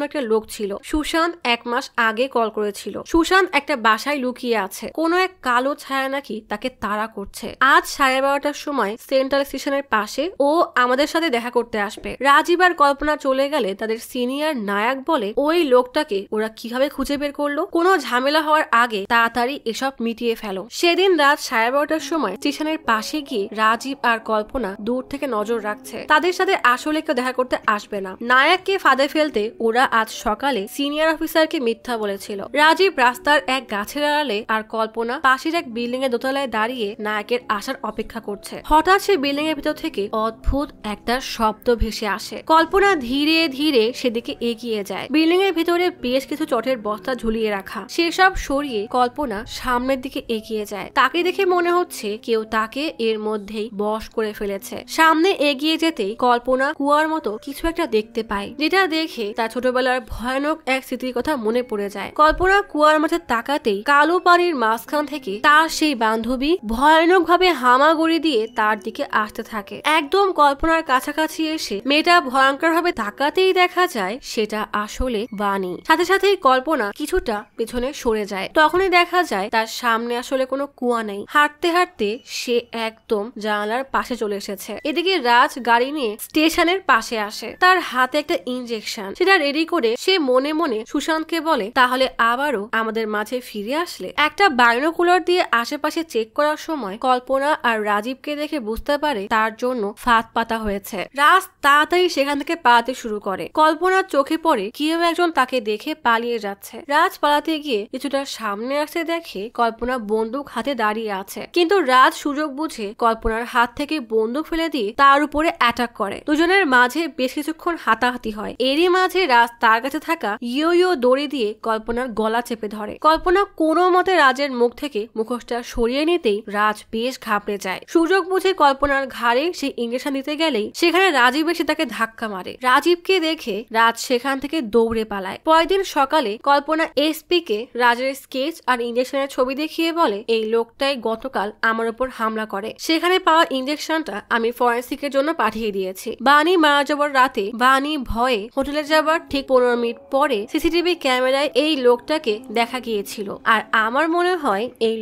একটা লোক ছিল। সুশান্ত 1 মাস আগে কল করেছিল। সুশান্ত একটা বাসায় লুকিয়ে আছে, কোনো এক কালো ছায়া নাকি তাকে তাড়া করছে। আজ 12:30টার সময় সেন্ট্রাল স্টেশনের পাশে ও আমাদের সাথে দেখা করতে আসবে। রাজীব আর কল্পনা চলে গেলে তাদের সিনিয়র নায়ক বলে ওই লোকটাকে ওরা কিভাবে খুঁজে বের করলো, কোনো ঝামেলা হওয়ার আগে তাড়াতাড়ি এসব মিটিয়ে ফেলো। সেদিন রাত 12:30টার সময় স্টেশনের পাশে গিয়ে রাজীব আর কল্পনা দূর থেকে নজর রাখছে, তাদের সাথে আসলে কেউ দেখা করতে আসবে না। নায়ককে ফাঁদে ফেলতে ওরা আজ সকালে সিনিয়র অফিসারকে মিথ্যা বলেছিল। রাজীব রাস্তার এক গাছের আড়ালে আর কল্পনা পাশের এক বিল্ডিং এর দোতলায় দাঁড়িয়ে নায়কের আসার অপেক্ষা করছে। হঠাৎ সে বিল্ডিং এর ভিতর থেকে অদ্ভুত একটা শব্দ ভেসে আসে। কল্পনা ধীরে ধীরে সেদিকে এগিয়ে যায়। বিল্ডিং এর ভিতরে বেশ কিছু চটের বস্তা ঝুলিয়ে রাখা। সেসব সরিয়ে কল্পনা সামনের দিকে এগিয়ে যায়। তাকে দেখে মনে হচ্ছে কেউ তাকে এর মধ্যেই বশ করে ফেলেছে। সামনে এগিয়ে যেতেই কল্পনা কুয়ার মতো কিছু একটা দেখতে পায়, যেটা দেখে তার ছোটবেলার ভয়ানক এক স্মৃতির কথা মনে পড়ে যায়। কল্পনা কুয়ার মাঝে তাকাতেই কালো পানির মাঝখান থেকে তার সেই বান্ধবী ভয়ানক ভাবে হামাগুড়ি দিয়ে তার দিকে আসতে থাকে। একদম কল্পনার কাছাকাছি এসে মেয়েটা ভয়ঙ্কর ভাবে তাকাতেই দেখা যায় সেটা আসলে বাণী। সাথে সাথেই কল্পনা কিছুটা পেছনে সরে যায়। তখনই দেখা যায় তার সামনে আসলে কোনো কুয়া নেই। হাঁটতে হাঁটতে সে একদম জানালার পাশে চলে এসেছে। এদিকে রাজ গাড়ি নিয়ে স্টেশনের পাশে আসে। তার হাতে একটা ইনজেকশন, সেটা রেডি করে সে মনে মনে সুশান্তকে বলে তাহলে আবারও আমাদের মাঝে ফিরে আসলে। একটা বাইনোকুলার দিয়ে আশেপাশে চেক করার সময় কল্পনা আর রাজীবকে দেখে বুঝতে পারে তার জন্য ফাঁদ পাতা হয়েছে। রাজ তাড়াতাড়ি সেখান থেকে পালাতে শুরু করে। কল্পনার চোখে পড়ে কেউ একজন তাকে দেখে পালিয়ে যাচ্ছে। রাজ পালাতে গিয়ে কিছুটা সামনে আসতে দেখে কল্পনা বন্দুক হাতে দাঁড়িয়ে আছে, কিন্তু রাজ সুযোগ বুঝে কল্পনার হাত থেকে বন্দুক ফেলে দিয়ে তার উপরে অ্যাটাক করে। দুজনের মাঝে বেশ কিছুক্ষণ হাতাহাতি হয়। এরই মাঝে রাজ তার কাছে থাকা ইয়ো দড়ি দিয়ে কল্পনার গলা চেপে ধরে। কল্পনা কোনো মতে রাজের মুখ থেকে মুখোশটা সরিয়ে নিতেই রাজ বেশ ঘাবড়ে যায়। সুযোগ বুঝে কল্পনার ঘাড়ে সেই ইঞ্জেকশন দিতে গেলেই সেখানে রাজীব এসে তাকে ধাক্কা মারে। রাজীবকে দেখে রাজ সেখান থেকে দৌড়ে পালায়। পরের দিন সকালে কল্পনা এসপি কে রাজের স্কেচ আর ইঞ্জেকশনের ছবি দেখিয়ে বলে এই লোকটাই গতকাল আমার উপর হামলা করে। সেখানে পাওয়া ইঞ্জেকশনটা আমি ফরেন্সিকের জন্য পাঠিয়ে দিয়েছি। বাণী মারা যাবার রাতে বাণী ভয়ে হোটেলে যাবার ঠিক 15 মিনিট পরে সিসিটিভি ক্যামেরায় এই লোকটাকে দেখা গিয়েছিল। আর আমার মনে হয় এই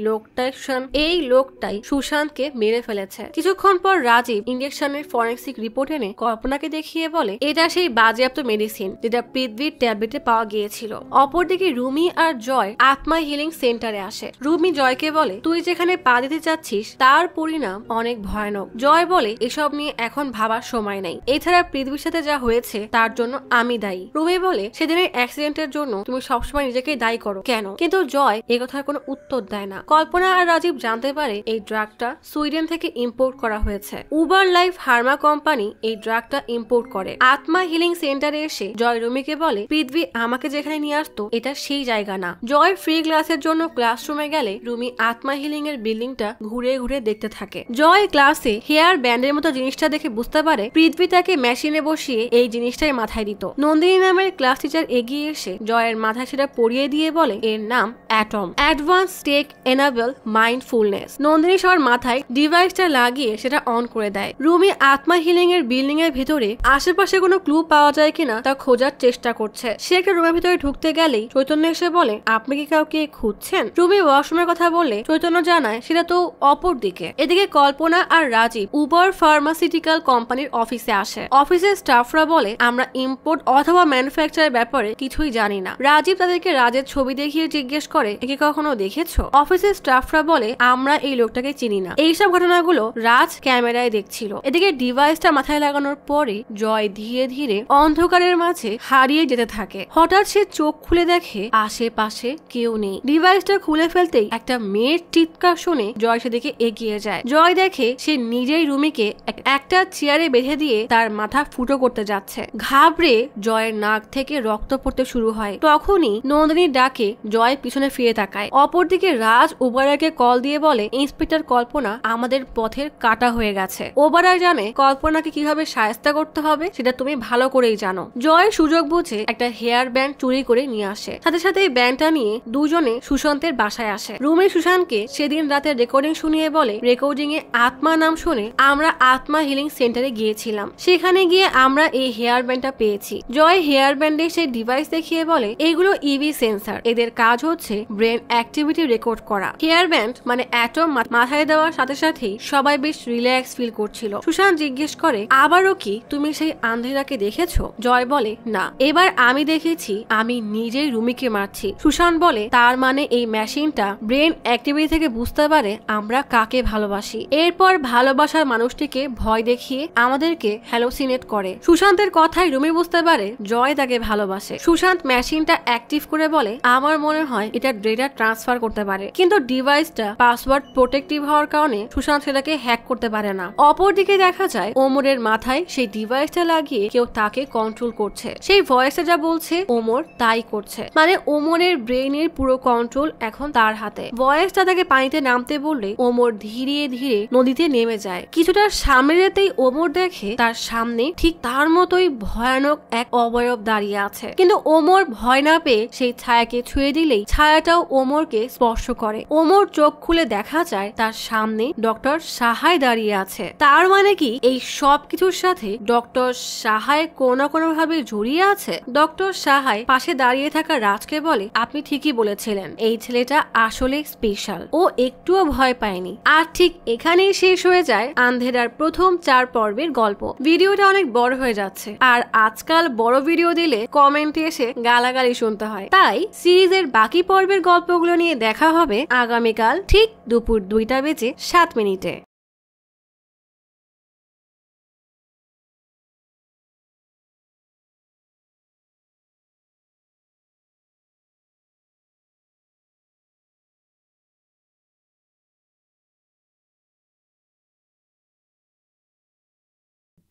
লোকটাই সুশান্তকে মেরে ফেলেছে। কিছুক্ষণ পর রাজীব ইঞ্জেকশনের ফরেন্সিক রিপোর্ট এনে কল্পনাকে দেখিয়ে বলে এটা সেই বাজেয়াপ্ত মেডিসিন যেটা পৃথ্বীর ট্যাবলেটে পাওয়া গিয়েছিল। অপরদিকে রুমি আর জয় আত্মা হিলিং সেন্টারে আসে। রুমি জয়কে বলে তুই যেখানে পা দিতে চাচ্ছিস তার পরিণাম অনেক ভয়ানক। জয় বলে এসব নিয়ে এখন ভাবার সময় নাই, এছাড়া পৃথ্বীর সাথে যা হয়েছে তার জন্য আমি দায়ী। রুমি বলে সেদিনের অ্যাক্সিডেন্টের জন্য তুমি সবসময় নিজেকে দায়ী করো কেন? কিন্তু জয় এ কথার কোনো উত্তর দেয় না। কল্পনা আর রাজীব জানতে পারে এই ড্রাগটা সুইডেন থেকে ইম্পোর্ট করা হয়েছে। উবার লাইফ ফার্মা কোম্পানি এই ড্রাগটা ইম্পোর্ট করে। আত্মা হিলিং সেন্টারে এসে জয় রুমিকে বলে পৃথ্বী আমাকে যেখানে নিয়ে আসতো এটা সেই জায়গা না। জয় ফ্রি ক্লাসের জন্য ক্লাসরুমে গেলে রুমি আত্মা হিলিং এর বিল্ডিংটা ঘুরে ঘুরে দেখতে থাকে। জয় ক্লাসে হেয়ার ব্যান্ডের মতো জিনিসটা দেখে বুঝতে পারে পৃথ্বী তাকে মেশিনে বসিয়ে এই জিনিসটাই মাথায় দিত। নন্দিনী নামের ক্লাস টিচার এগিয়ে এসে জয়ের মাথায় সেটা পরিয়ে দিয়ে বলে এর নাম atom, advance tech enable mindfulness. Nandini সবার মাথায় ডিভাইসটা লাগিয়ে সেটা অন করে দেয়। রুমি আত্মা হিলিং এর বিল্ডিং এর ভেতরে আশেপাশে কোনো ক্লু পাওয়া যায় কিনা তা খোঁজার চেষ্টা করছে। সে একটা রুমের ভিতরে ঢুকতে গেলেই চৈতন্য এসে বলে, আপনি কি কাউকে খুঁজছেন? রুমি ওয়াশরুমের কথা বললে চৈতন্য জানায় সেটা তো অপর দিকে। এদিকে কল্পনা আর রাজীব উবার ফার্মাসিউটিক্যাল কোম্পানির অফিসে আসে। অফিসের স্টাফরা বলে, আমরা ইম্পোর্ট অথবা ম্যানুফ্যাকচারের ব্যাপারে কিছুই জানি না। রাজীব তাদেরকে রাজের ছবি দেখিয়ে জিজ্ঞেস করে, একে কখনো দেখেছো? অফিসের স্টাফরা বলে, আমরা এই লোকটাকে চিনি না। এইসব ঘটনাগুলো রাজ ক্যামেরায় দেখছিল। এদিকে ডিভাইসটা মাথায় লাগানোর পরে জয় ধীরে ধীরে অন্ধকারের মাঝে হারিয়ে যেতে থাকে। হঠাৎ সে চোখ খুলে দেখে আশেপাশে কেউ নেই। ডিভাইসটা খুলে ফেলতেই একটা মেয়ের চিৎকার শুনে জয় সেদিকে এগিয়ে যায়। জয় দেখে সে নিজেই রুমিকে একটা চেয়ারে বেঁধে দিয়ে তার মাথা ফুটো করতে যাচ্ছে। ঘাবড়ে জয়ের নাক থেকে রক্ত পড়তে শুরু হয়। তখনই নন্দিনীর ডাকে জয় পিছনে ফিরে তাকায়। অপরদিকে রাজ ওবারাকে কল দিয়ে বলে, ইন্সপেক্টর কল্পনা আমাদের পথের কাটা হয়ে গেছে। ওবারা জানে কল্পনাকে কিভাবে শায়েস্তা করতে হবে, সেটা তুমি ভালো করেই জানো। জয় সুযোগ বুঝে একটা হেয়ার ব্যান্ড চুরি করে নিয়ে আসে। সাথে সাথে এই ব্যান্ডটা নিয়ে দুজনে সুশান্তের বাসায় আসে। রুমি সুশান্তকে সেদিন রাতে রেকর্ডিং শুনিয়ে বলে, রেকর্ডিং এ আত্মা নাম শুনে আমরা আত্মা হিলিং সেন্টারে গিয়েছিলাম। সেখানে গিয়ে আমরা এই হেয়ার ব্যান্ডটা পেয়েছি। জয় হেয়ার ব্যান্ডে সেই ডিভাইস দেখিয়ে বলে, এগুলো ইভি সেন্সার। এদের কাজ হচ্ছে ব্রেন অ্যাক্টিভিটি রেকর্ড করা। হেয়ার ব্যান্ড মানে অ্যাটম মাথায় দেওয়ার সাথে সাথেই সবাই বেশ রিল্যাক্স ফিল করছিল। সুশান্ত জিজ্ঞেস করে, আবারও কি তুমি সেই আন্ধেরাকে দেখেছো? জয় বলে, না, এবার আমি দেখেছি আমি নিজেই রুমিকে মারছি। সুশান্ত বলে, তার মানে এই মেশিনটা ব্রেন অ্যাক্টিভিটি থেকে বুঝতে পারে আমরা কাকে ভালোবাসি। এরপর ভালোবাসার মানুষটিকে ভয় দেখিয়ে আমাদেরকে হ্যালোসিনেট করে। সুশান্তের কথাই রুমি বুঝতে পারে জয় তাকে ভালোবাসে। সুশান্ত মেশিনটা অ্যাক্টিভ করে বলে, আমার মনে হয় এটা ডেটা ট্রান্সফার করতে পারে, কিন্তু ডিভাইসটা পাসওয়ার্ড প্রোটেক্টিভ হওয়ার কারণে সুশান্ত সেটাকে হ্যাক করতে পারে না। অপরদিকে দেখা যায় ওমরের মাথায় সেই ডিভাইসটা লাগিয়ে কেউ তাকে কন্ট্রোল করছে। সেই ভয়েসে যা বলছে ওমর তাই করছে, মানে ওমরের ব্রেইনের পুরো কন্ট্রোল এখন তার হাতে। ভয়েসটা তাকে পানিতে নামতে বললে ওমর ধীরে ধীরে নদীতে নেমে যায়। কিছুটা সামনে যেতেই ওমর দেখে তার সামনে ঠিক তার মতোই ভয়ানক এক অবয়ব দাঁড়িয়ে আছে, কিন্তু ওমর ভয় না পেয়ে সেই ছায়াকে ছুঁয়ে দিলেই ছায়াটাও ওমরকে স্পর্শ করে। ওমর চোখ খুলে দেখা যায় তার সামনে ডক্টর সাহায় দাঁড়িয়ে আছে। তার মানে কি এই সব কিছুর সাথে ডক্টর সাহায় কোনো না কোনো ভাবে জড়িয়ে আছে? ডক্টর সাহায় পাশে দাঁড়িয়ে থাকা রাজকে বলে, আপনি ঠিকই বলেছিলেন, এই ছেলেটা আসলে স্পেশাল, ও একটুও ভয় পায়নি। আর ঠিক এখানেই শেষ হয়ে যায় আন্ধেরার প্রথম 4 পর্বের গল্প। ভিডিওটা অনেক বড় হয়ে যাচ্ছে, আর আজকাল বড় ভিডিও দিলে কমেন্টে এসে গালাগালি শুনতে হয়। তাই সিরিজের বাকি পর্বের গল্পগুলো নিয়ে দেখা হবে আগামীকাল ঠিক দুপুর 2:07।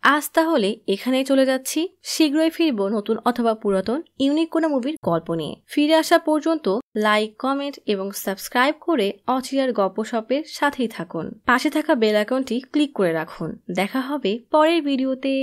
আজ তাহলে এখানেই চলে যাচ্ছি। শীঘ্রই ফিরবো নতুন অথবা পুরাতন ইউনিক কোনো মুভির গল্প নিয়ে। ফিরে আসা পর্যন্ত লাইক, কমেন্ট এবং সাবস্ক্রাইব করে অচিরার গল্পসপের সাথেই থাকুন। পাশে থাকা বেল আইকনটি ক্লিক করে রাখুন। দেখা হবে পরের ভিডিওতে।